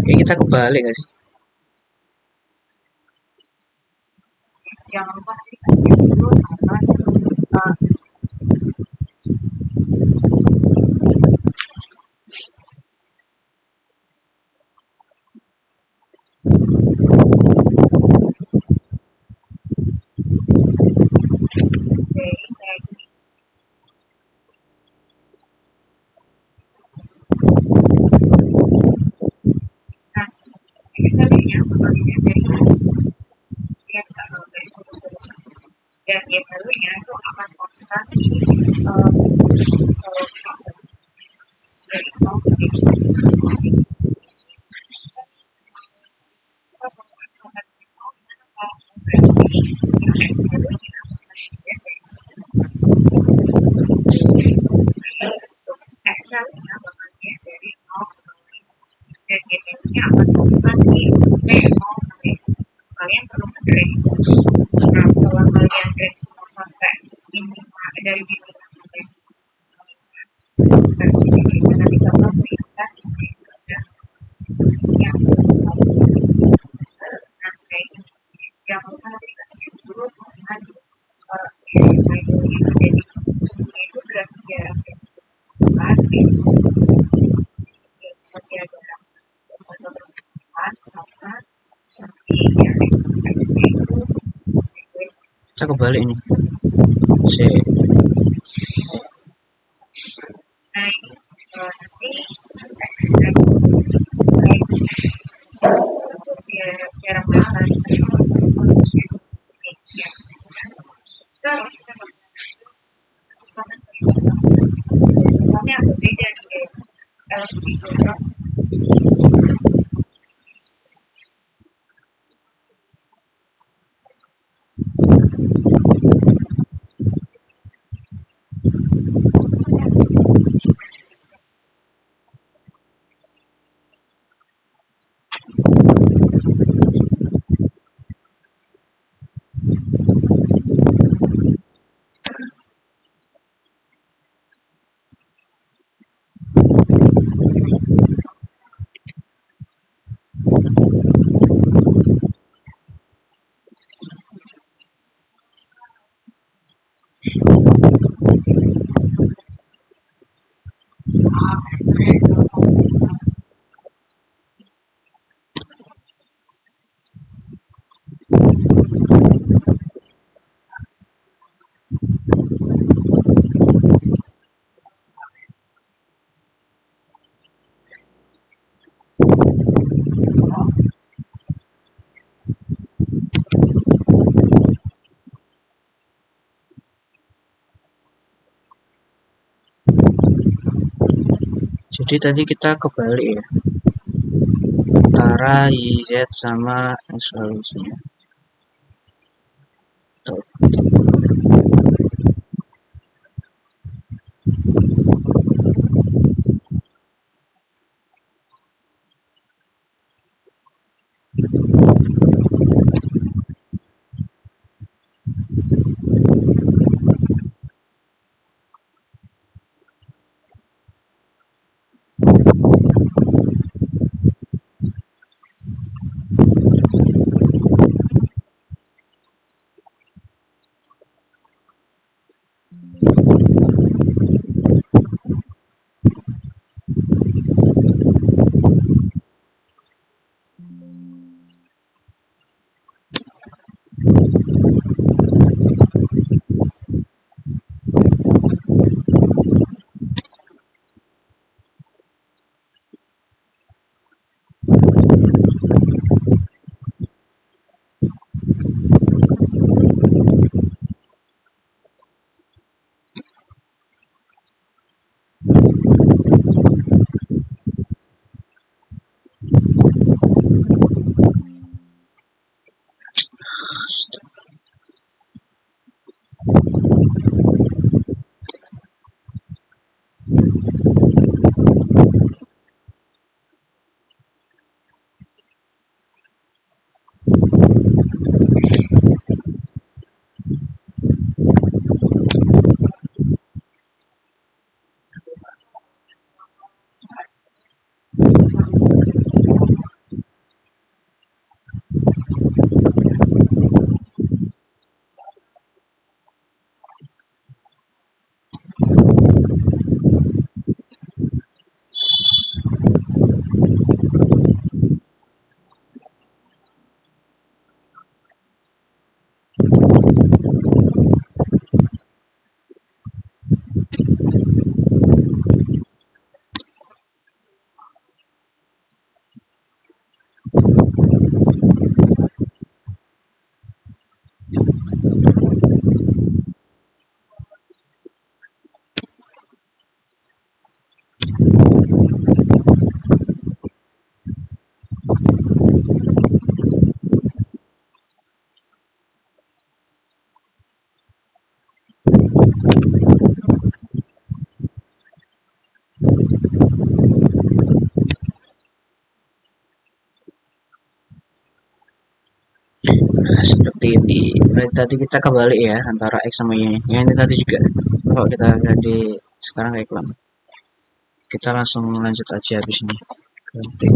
Kayak kita kebalik gak sih? jangan lupa nanti kasih dulu sama X value-nya bagian dari lihat garis putus-putus dan y value-nya itu akan konstan di dari 0 sampai 2. X value-nya bagian dari 0 ke 0 dan y value-nya akan konstan di T0 sampai 2. Kalian perlu range. Nah setelah kalian range semua sampai minimal dari minimal sampai harus ini nanti bakal kelihatan yang nah kayak ini. Jangan lupa nanti dikasih dulu sama di isi slide yang ada di sini itu berarti jarak kan bisa diagram satu berempat sama sampai yang x itu Kita kebalik nih. C. nah ini nanti jarak masa ya terus agak beda di LC Jadi tadi kita kebalik ya, antara YZ sama X value-nya. Tuh. Nah, seperti ini. Berarti tadi kita kebalik ya antara X sama Y. Ya, ini tadi juga. Kalau kita ganti sekarang kayak iklan. Kita langsung lanjut aja habis ini. Ganti.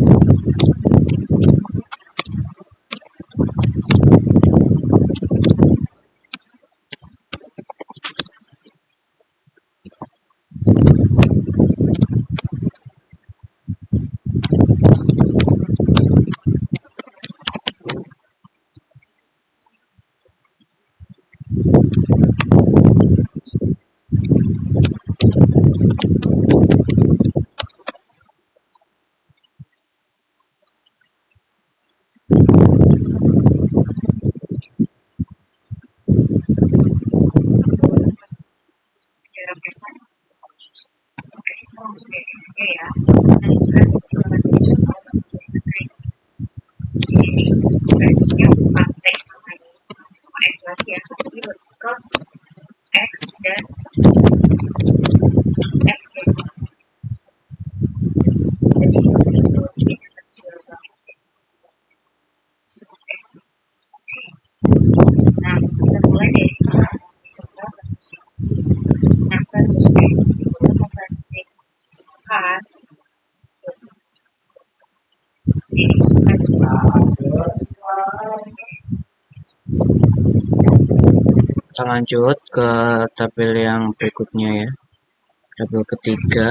jarak yang sama. Oke, langsung aja ya. Nah, ini kan jalan visual di sini versusnya bukan X sama Y sama X lagi ya, tapi lebih ke X dan X dan Y. Jadi itu ini kecil banget. Nah, kita mulai dari visual versus X. Nah, versus X itu membanding misalkan ini Kita lanjut ke tabel yang berikutnya ya. Tabel ketiga.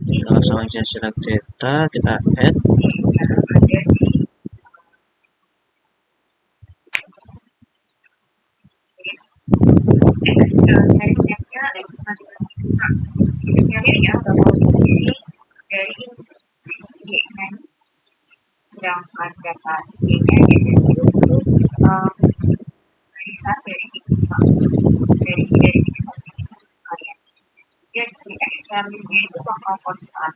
Kita langsung aja select data, kita add. ada di X size nya X sama dengan X nya ya bakal diisi dari si Y nya, sedangkan data Y nya yaitu barisan dari dari sini sampai sini kalian. Jadi X value nya itu bakal konstan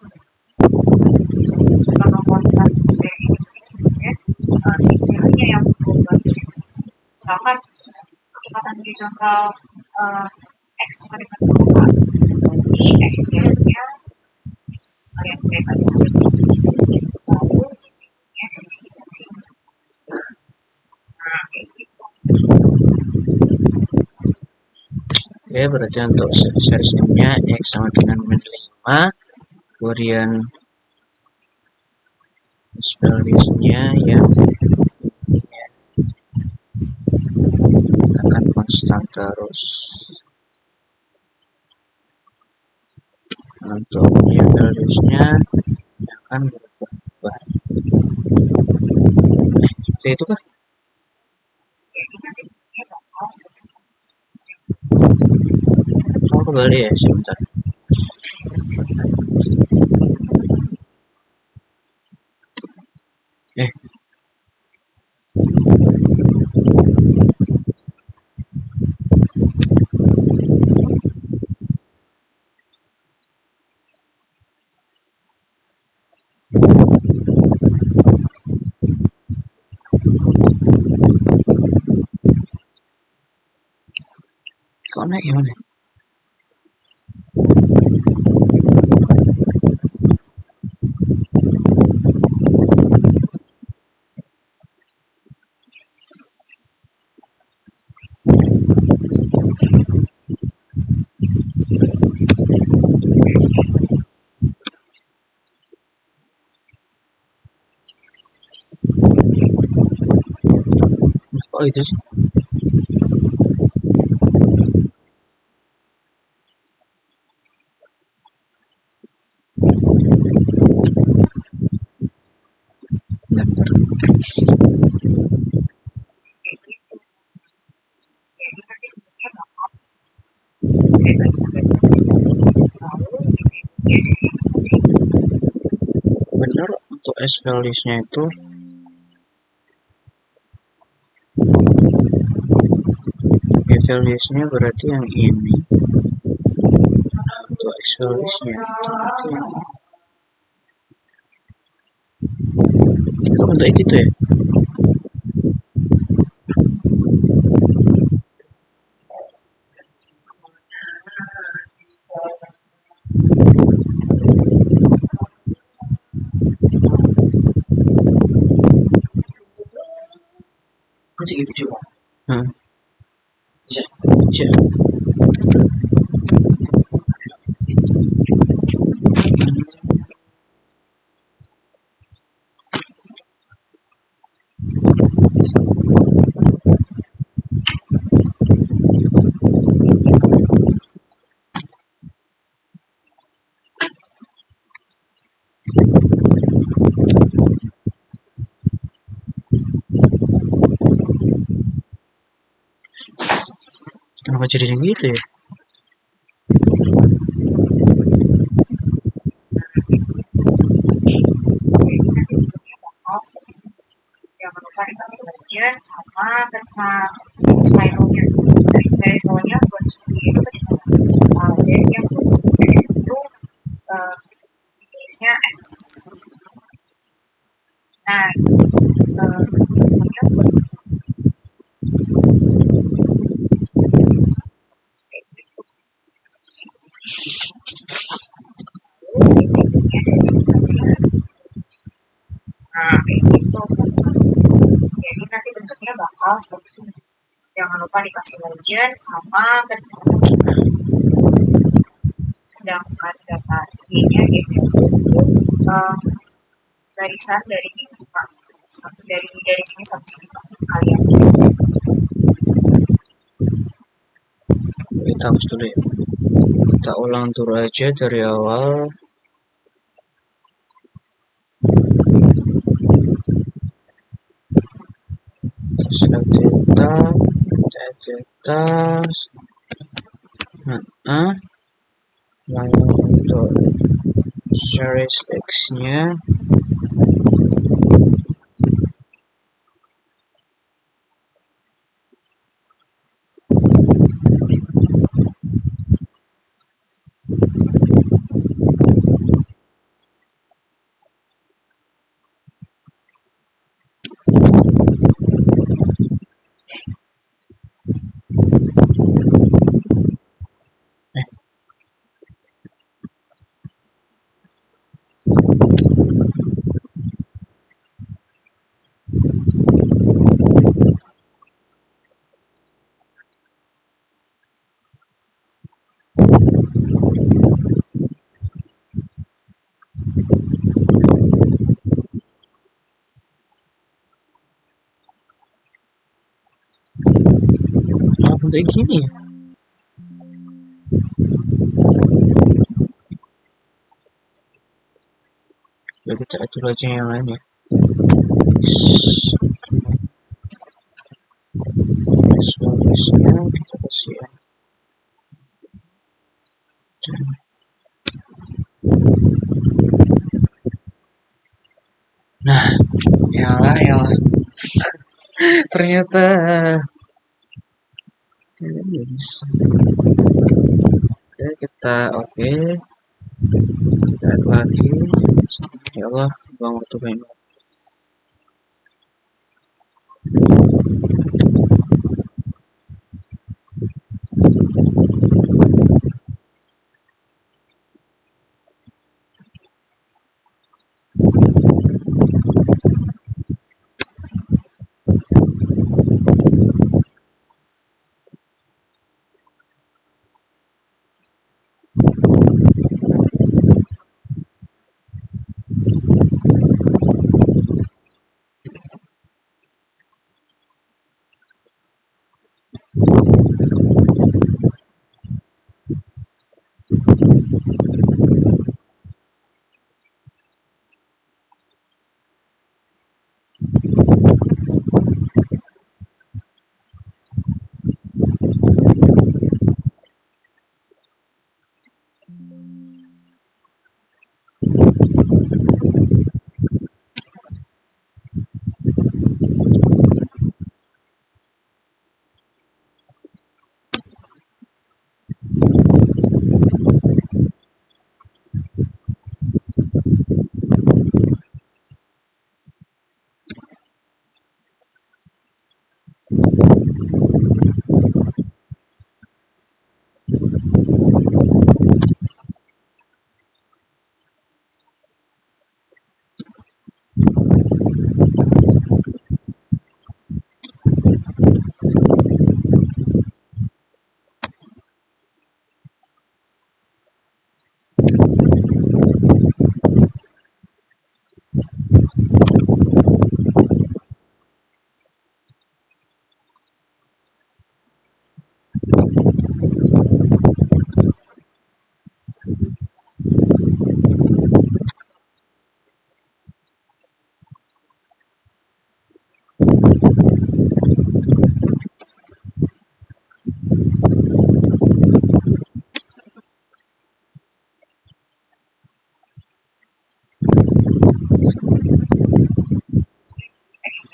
dari sini ke sini ya. Nilainya yang berubah dari sini. Misalkan kecepatan horizontal X sama dengan 2, berarti X nya kalian mereka bisa sampai lalu ini dari sini sampai sini. Nah, kayak gitu. Oke, berarti untuk series M-nya X sama dengan min 5. Kemudian values-nya yang akan konstan terus. Untuk y values-nya akan berubah. Seperti itu kan? Oh, kembali ya, sebentar. Kok naik ya mana? Kok itu sih? Bentar. Benar, untuk S values-nya itu Y values-nya berarti yang ini. Nah, untuk X values-nya itu berarti yang ini. Itu bentuknya gitu ya? video. Hmm. Iya. Iya. Kenapa jadi gitu ya? Jangan lupa dikasih legend sama tentang sustainable-nya. Nah, sustainable-nya buat studi itu ketika dan yang buat studi X itu jenisnya X. Nah, kemudian buat nah, kayak gitu. Jadi nanti bentuknya bakal seperti ini. Jangan lupa dikasih legend sama tentang. Sedangkan data Y-nya yaitu barisan dari 5 dari sini sampai sini kalian. Kita hapus dulu ya. Kita ulang tur aja dari awal. Theta, lalu untuk series X-nya bentuk gini ya. Ya kita atur aja yang lain ya. X-nya kita kasih ya. Nah, ya ternyata tidak bisa. Oke, kita kita add lagi. Ya Allah, buang waktu banyak.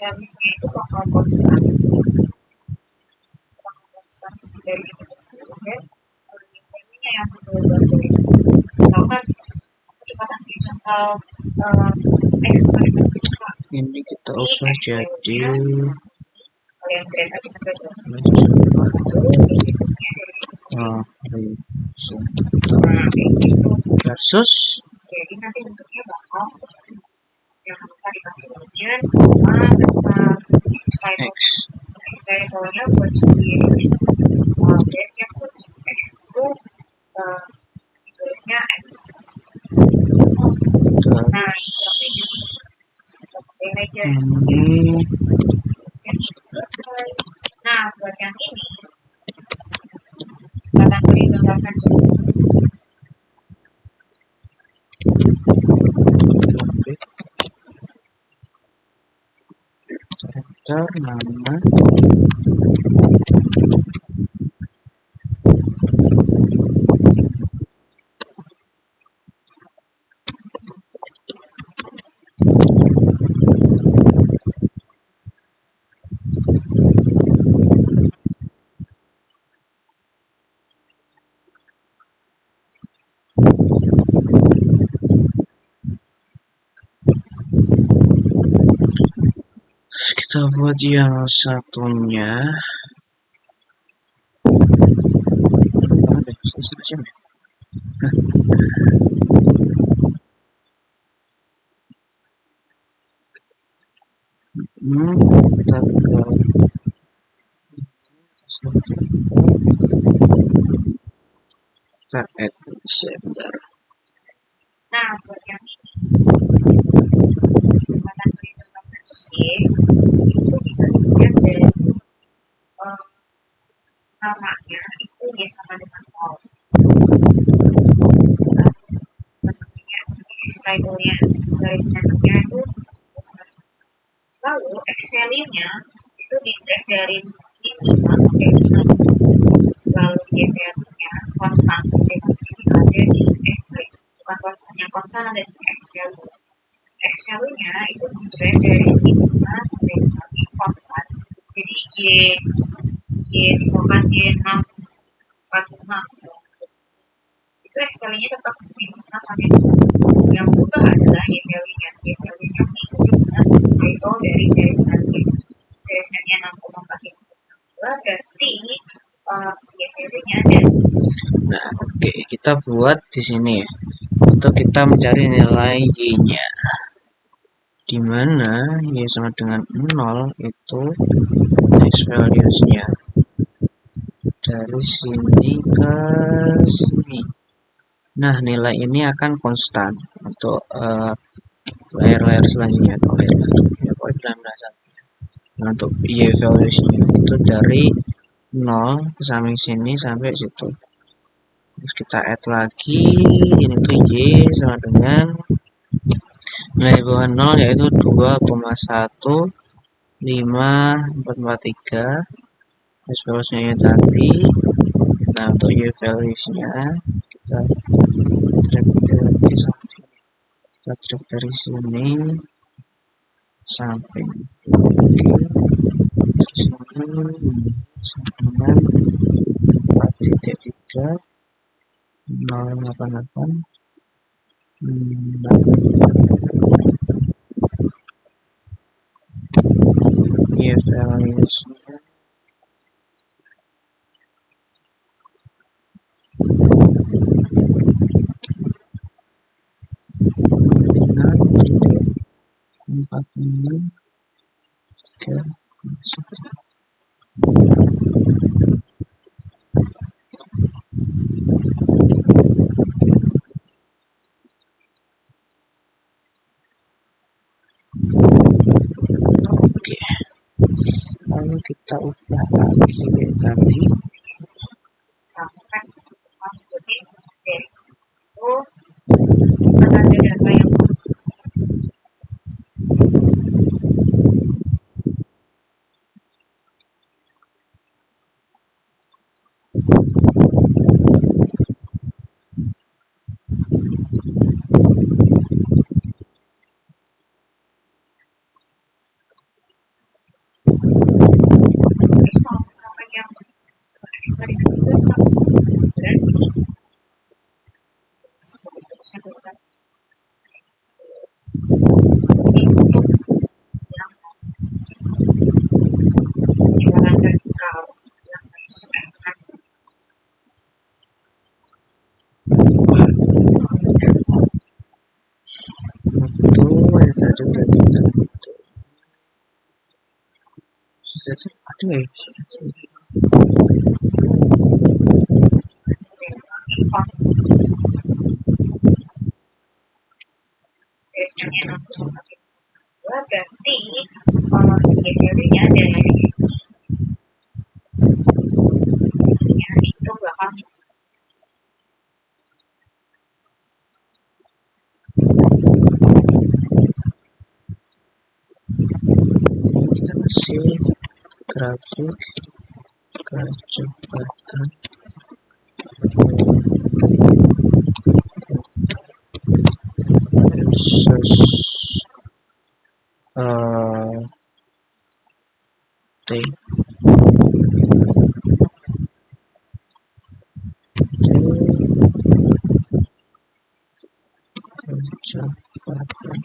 value-nya itu bakal konstan dari sini ke sini, dan value-nya yang berubah dari sini. Misalkan kecepatan horizontal eksperimen kita Ini kita ini ubah jadi kalian grade aja sampai berapa sih? versus Jadi nanti bentuknya bakal seperti ini. Jangan lupa dikasih legend sama daftar basis title. Basis title-nya buat sendiri. Grade-nya buat X itu tulisnya X. Nah, kita pakai legend. ini Nah, buat yang ini kecepatan horizontal versus enter nama kita buat yang satunya kita add sebentar. Nah, buat yang ini kecepatan horizontal versus Y itu bisa dilihat dari namanya itu Y sama dengan 0. Basis title-nya, garis menengnya itu. Lalu X value-nya itu di-break dari 5 sampai 6. Lalu Y value-nya konstan sampai ini ada di X, bukan konstan, yang konstan ada di X value. X value-nya itu di-break dari 5 sampai 6 ini konstan. Jadi Y misalkan Y 6, 45 itu X value-nya tetap 5 sampai 6. Yang berubah adalah Y value-nya. Y value-nya mengikuti dengan title dari series nanti. Series nanti 6,452 berarti Y value-nya ada. Nah, oke, kita buat di sini ya. Atau kita mencari nilai Y-nya. Di mana Y sama dengan 0 itu X values-nya. Dari sini ke sini. Nah, nilai ini akan konstan untuk layer-layer selanjutnya atau layer-layer ya, nah, untuk Y values-nya itu dari 0 ke samping sini sampai situ. Terus kita add lagi, ini tuh Y sama dengan nilai bawah 0 yaitu 2,15443. Terus values-nya yang tadi. Nah, untuk Y values-nya kita drag dari sini sampai terus ini sama dengan 4,3 088 Y values-nya empat enam tiga oke, lalu kita ubah lagi kayak tadi Sampai mengikuti dari itu akan ada data yang konstan. berarti kita aduh ya berarti value-nya ada di sini ya, itu bakal kita kasih grafik kecepatan versus T kecepatan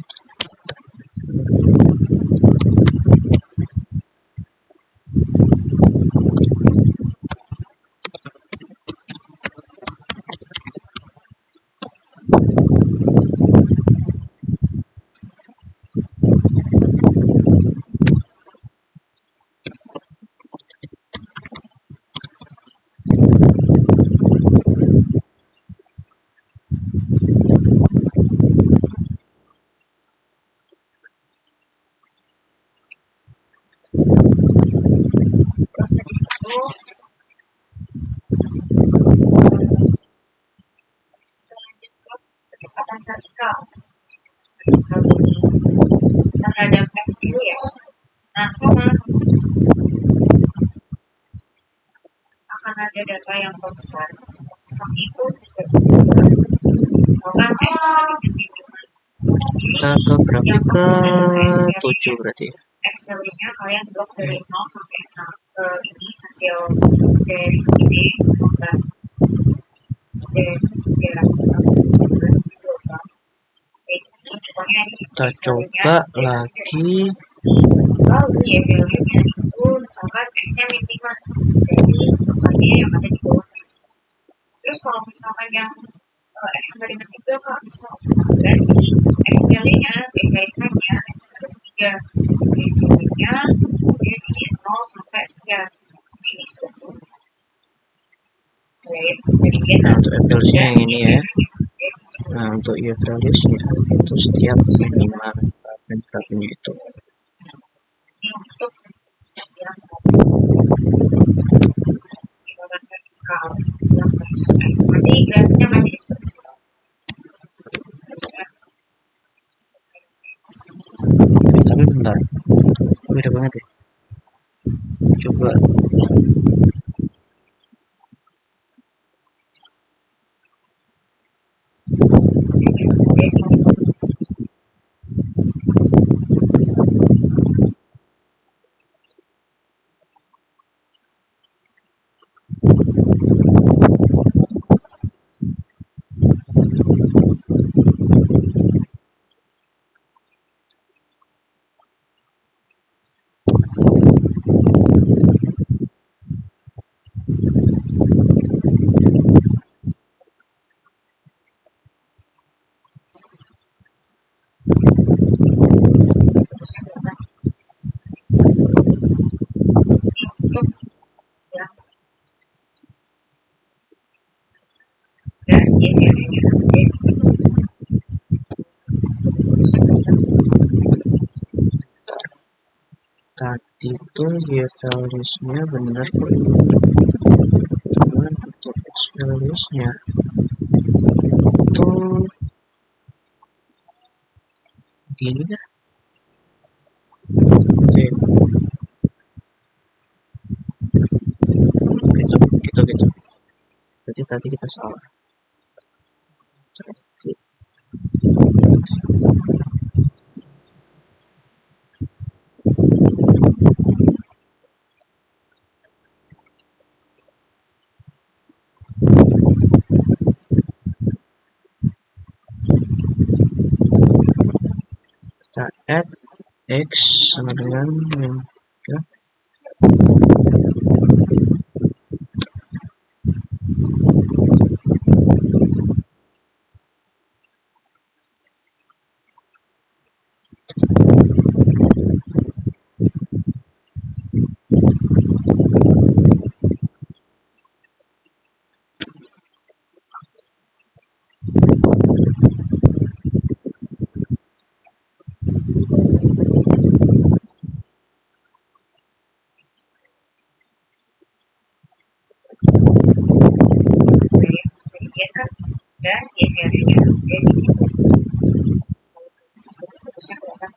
terus di situ lanjut ke kecepatan vertikal terhadap X dulu ya. Nah, sama akan ada data yang konstan. Konstan itu misalkan X kita ke grafik ke 7 berarti ya. X value-nya kalian blok dari 0 sampai 6 ini hasil dari ini tambah dari jarak Kita coba lagi lalu ya value-nya itu misalkan X-nya minimal dari angkanya yang ada di bawah. Terus kalau misalkan yang X sama dengan 3 kalau misalkan berarti X value-nya baseline-nya X sama dengan 3 base value-nya dari 0 sampai sekian. Di sini sudah semua. Bisa dilihat. Nah, untuk evaluasinya yang ini ya. Nah, untuk evaluasinya itu setiap minimal grafiknya itu. Ini untuk yang vertikal yang versus X. Tadi grafiknya masih seperti itu. Tapi bentar, beda banget ya. Coba tadi tuh evaluasinya bener kok ini. Cuman untuk evaluasinya itu gini kan? Oke. Gitu. Berarti tadi kita salah. Kita add X sama dengan min 3. dan YVR-nya jadi fokusnya kelihatan.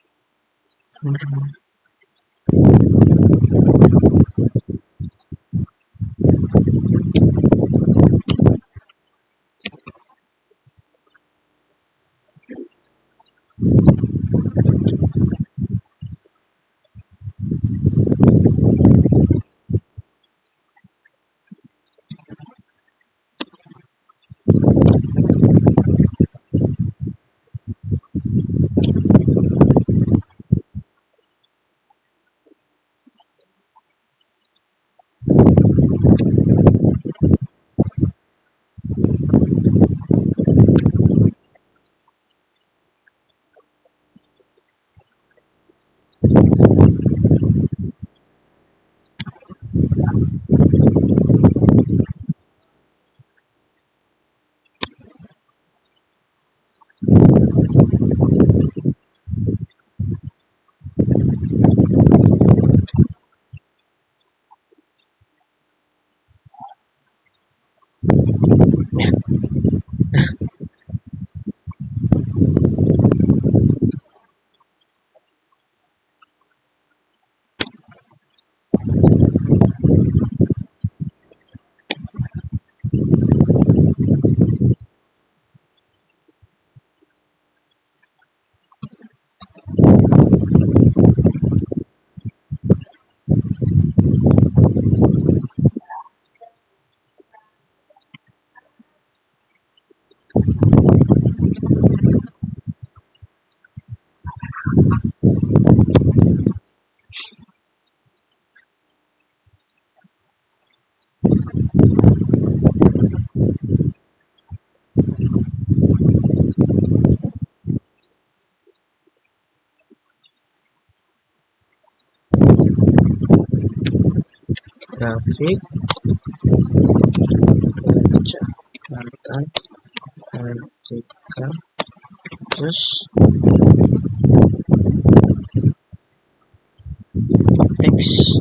grafik berdasarkan vertikal terus X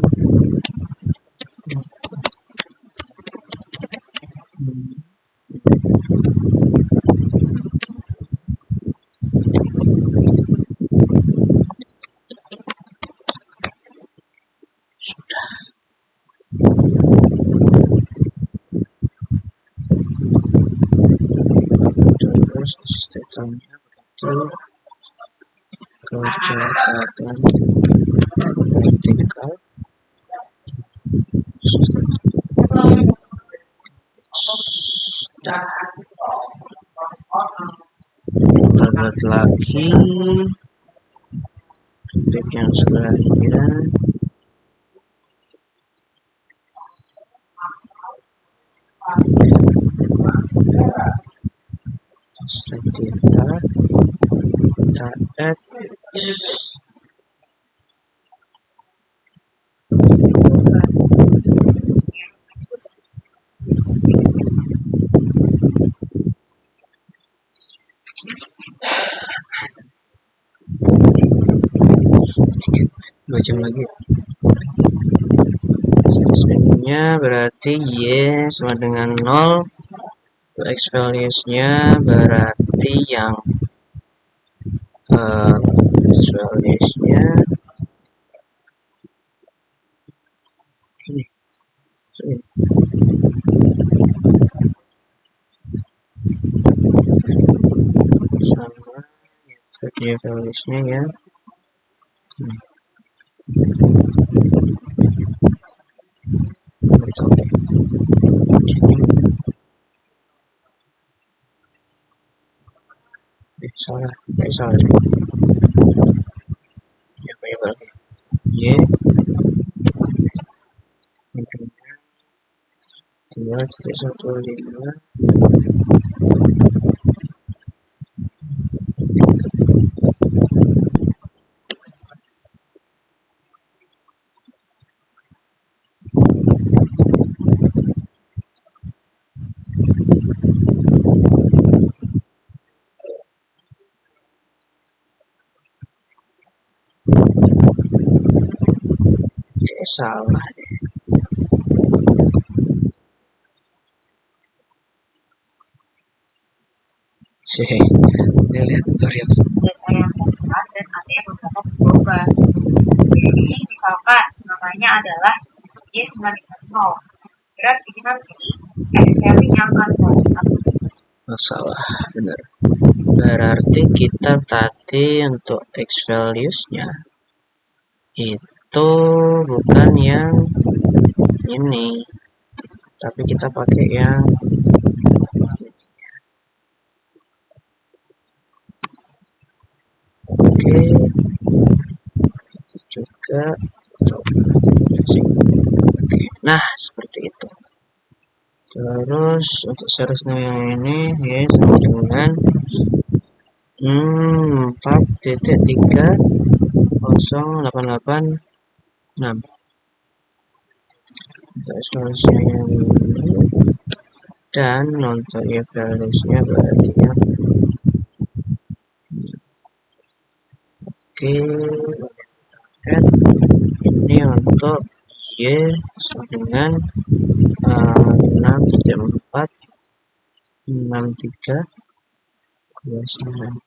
terus statementnya berarti kecepatan vertikal dapat lagi grafik yang sebelahnya theta taet dua jam lagi. Nya berarti Y sama dengan 0. Untuk X values-nya berarti yang X values-nya ini sama Y values-nya ya salah ya banyak lagi Y 2.15 3 salah deh. Sih, dia lihat tutorial. Data yang besar dan ada yang beberapa berubah. Jadi misalkan namanya adalah Y sama dengan 0. Berarti nanti X value-nya akan kosong. Salah, benar. Berarti kita tadi untuk X values-nya itu bukan yang ini, tapi kita pakai yang oke, itu juga oke. Nah, seperti itu. Terus untuk seterusnya yang ini ya sama dengan 4.3088.6. Untuk solusinya yang ini dan untuk y values-nya berarti yang ini. Oke, ini untuk y sama dengan 6.4 63 29.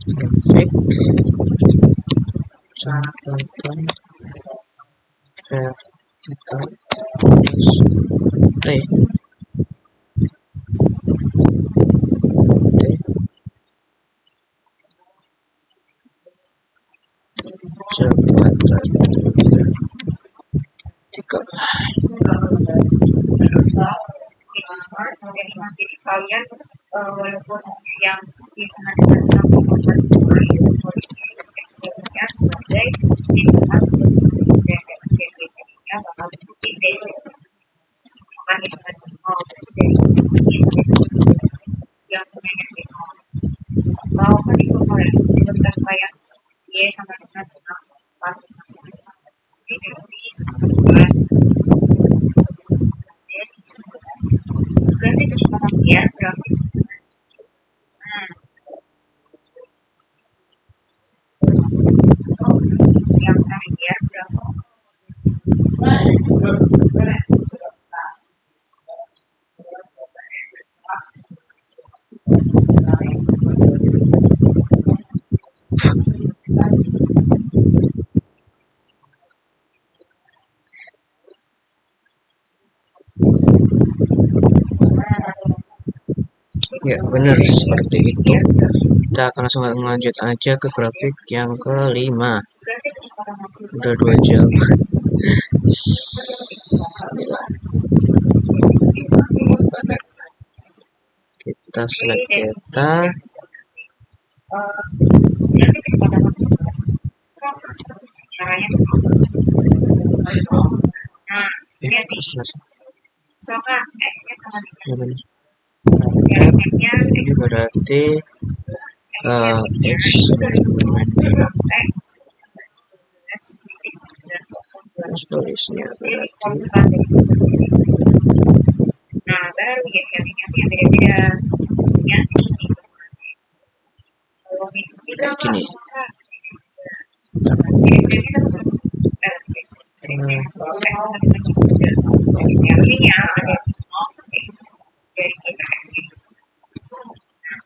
Grafik catatan vertikal T jabatan vertikal. Jadi kalian walaupun yang bisa dengan posisi eksperimennya sebagai dibahas dan bakal bukti dari akan disebut dari posisi sampai yang punya resiko atau kan itu bukan kayak Y sama dengan 4 masih jadi sama dengan berarti kecepatan dia berapa? Yang terakhir berapa? Ya benar seperti itu. Kita akan langsung lanjut aja ke grafik yang kelima. Udah 2 jam. Kita select data. Caranya nah, lihat nih. Misalkan X-nya sama dengan ini berarti X solusinya berarti nah baru ya kalinya yang beda-beda ya sih kayak gini. Ini ada dari X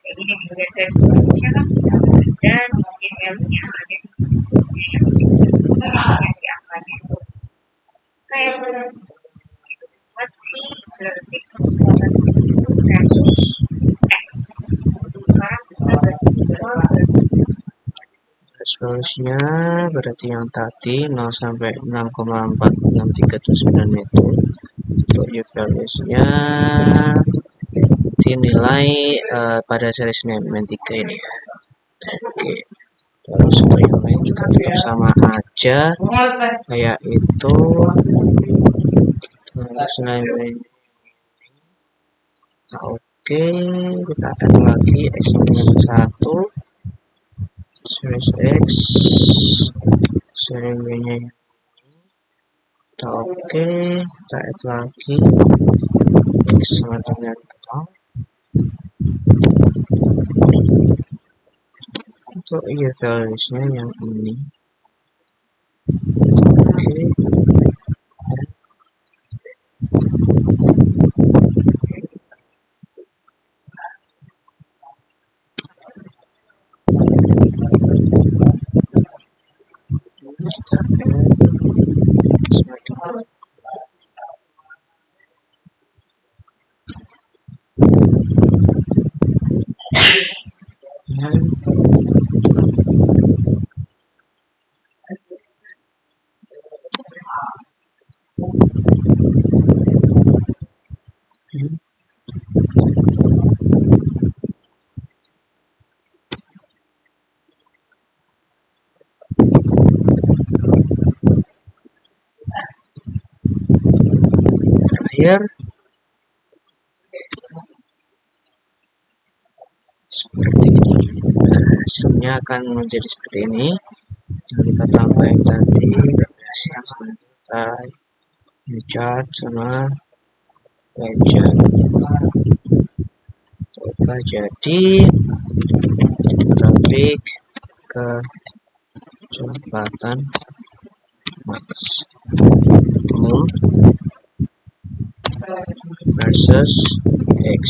ini dilihat dari sebelumnya dan emailnya ada yang siapanya kayak itu buat si grafik versus X sekarang kita solusinya berarti yang tadi 0 sampai 6,46329 itu untuk y values-nya dinilai pada series name 3 ini ya. T Oke, terus untuk yang lain juga tetap sama aja kayak itu. Terus nilai oke, kita add lagi x min 1 series x seri b nya oke, kita add lagi x sama dengan 0 untuk values-nya yang ini. Oke, kita add sama terakhir seperti ini. Hasilnya akan menjadi seperti ini. Yang kita tambahin tadi variasi yang kita chart sama legend. Coba jadi grafik kecepatan maksimum versus X.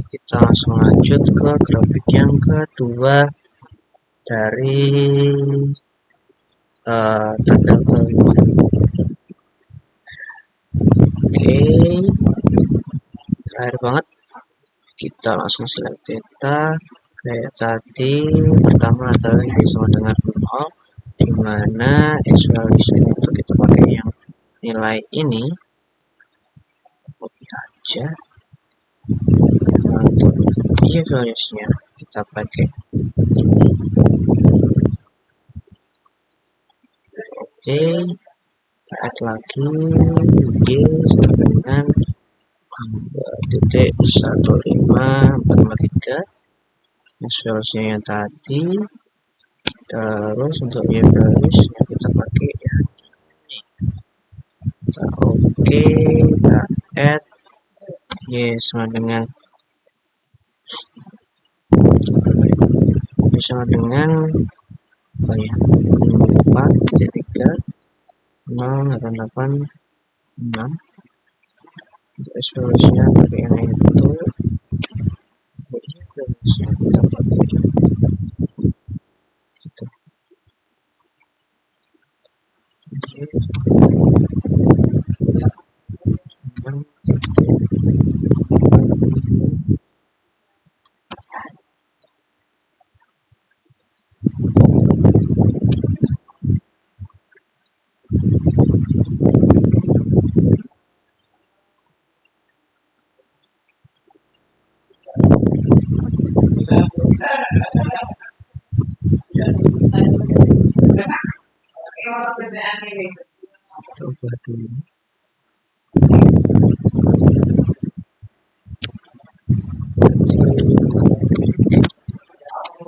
Kita langsung lanjut ke grafik yang kedua dari tabel kelima. Oke, terakhir banget kita langsung select data kayak tadi. Pertama adalah y sama dengan 0, dimana x values itu kita pakai yang nilai ini, copy aja. Untuk y values-nya kita pakai ini. Oke, kita add lagi y sama dengan 2.1543 x values-nya yang tadi. Terus untuk y values yang kita pakai yang ini. Kita oke, kita add y sama dengan 4.3 untuk x values-nya pakai yang itu. Y values-nya kita pakai itu. Coba dulu.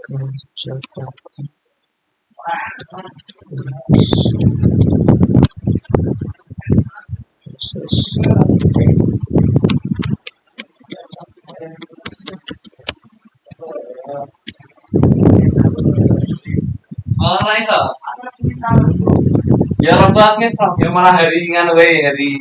Kecepatan malah nice ya lembatnya ya malah hari ngan hari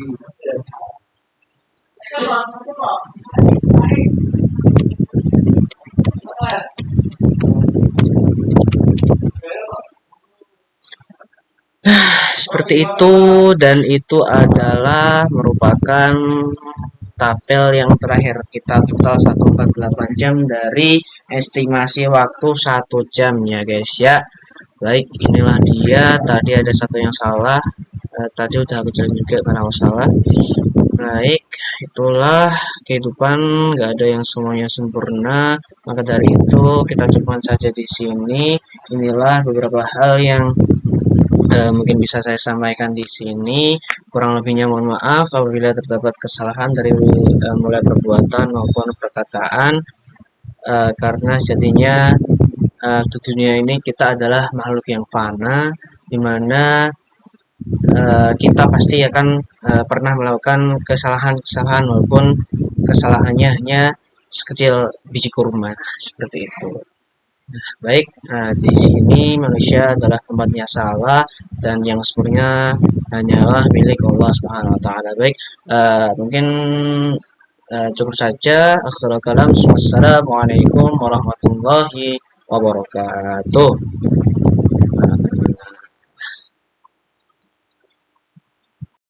seperti itu, dan itu adalah merupakan tabel yang terakhir. Kita total 148 jam dari estimasi waktu 1 jam ya guys ya. Baik, inilah dia. Tadi ada satu yang salah. Tadi udah aku jelasin juga kenapa salah. Baik, itulah kehidupan, nggak ada yang semuanya sempurna. Maka dari itu kita cukupkan saja di sini. Inilah beberapa hal yang mungkin bisa saya sampaikan di sini. Kurang lebihnya mohon maaf apabila terdapat kesalahan dari mulai perbuatan maupun perkataan, karena sejatinya di dunia ini kita adalah makhluk yang fana, di mana kita pasti akan pernah melakukan kesalahan-kesalahan walaupun kesalahannya hanya sekecil biji kurma seperti itu. Baik, di sini manusia adalah tempatnya salah dan yang sebenarnya hanyalah milik Allah Subhanahu wa taala. Baik, mungkin cukup saja. Akhirul kalam. Wassalamualaikum warahmatullahi wabarakatuh.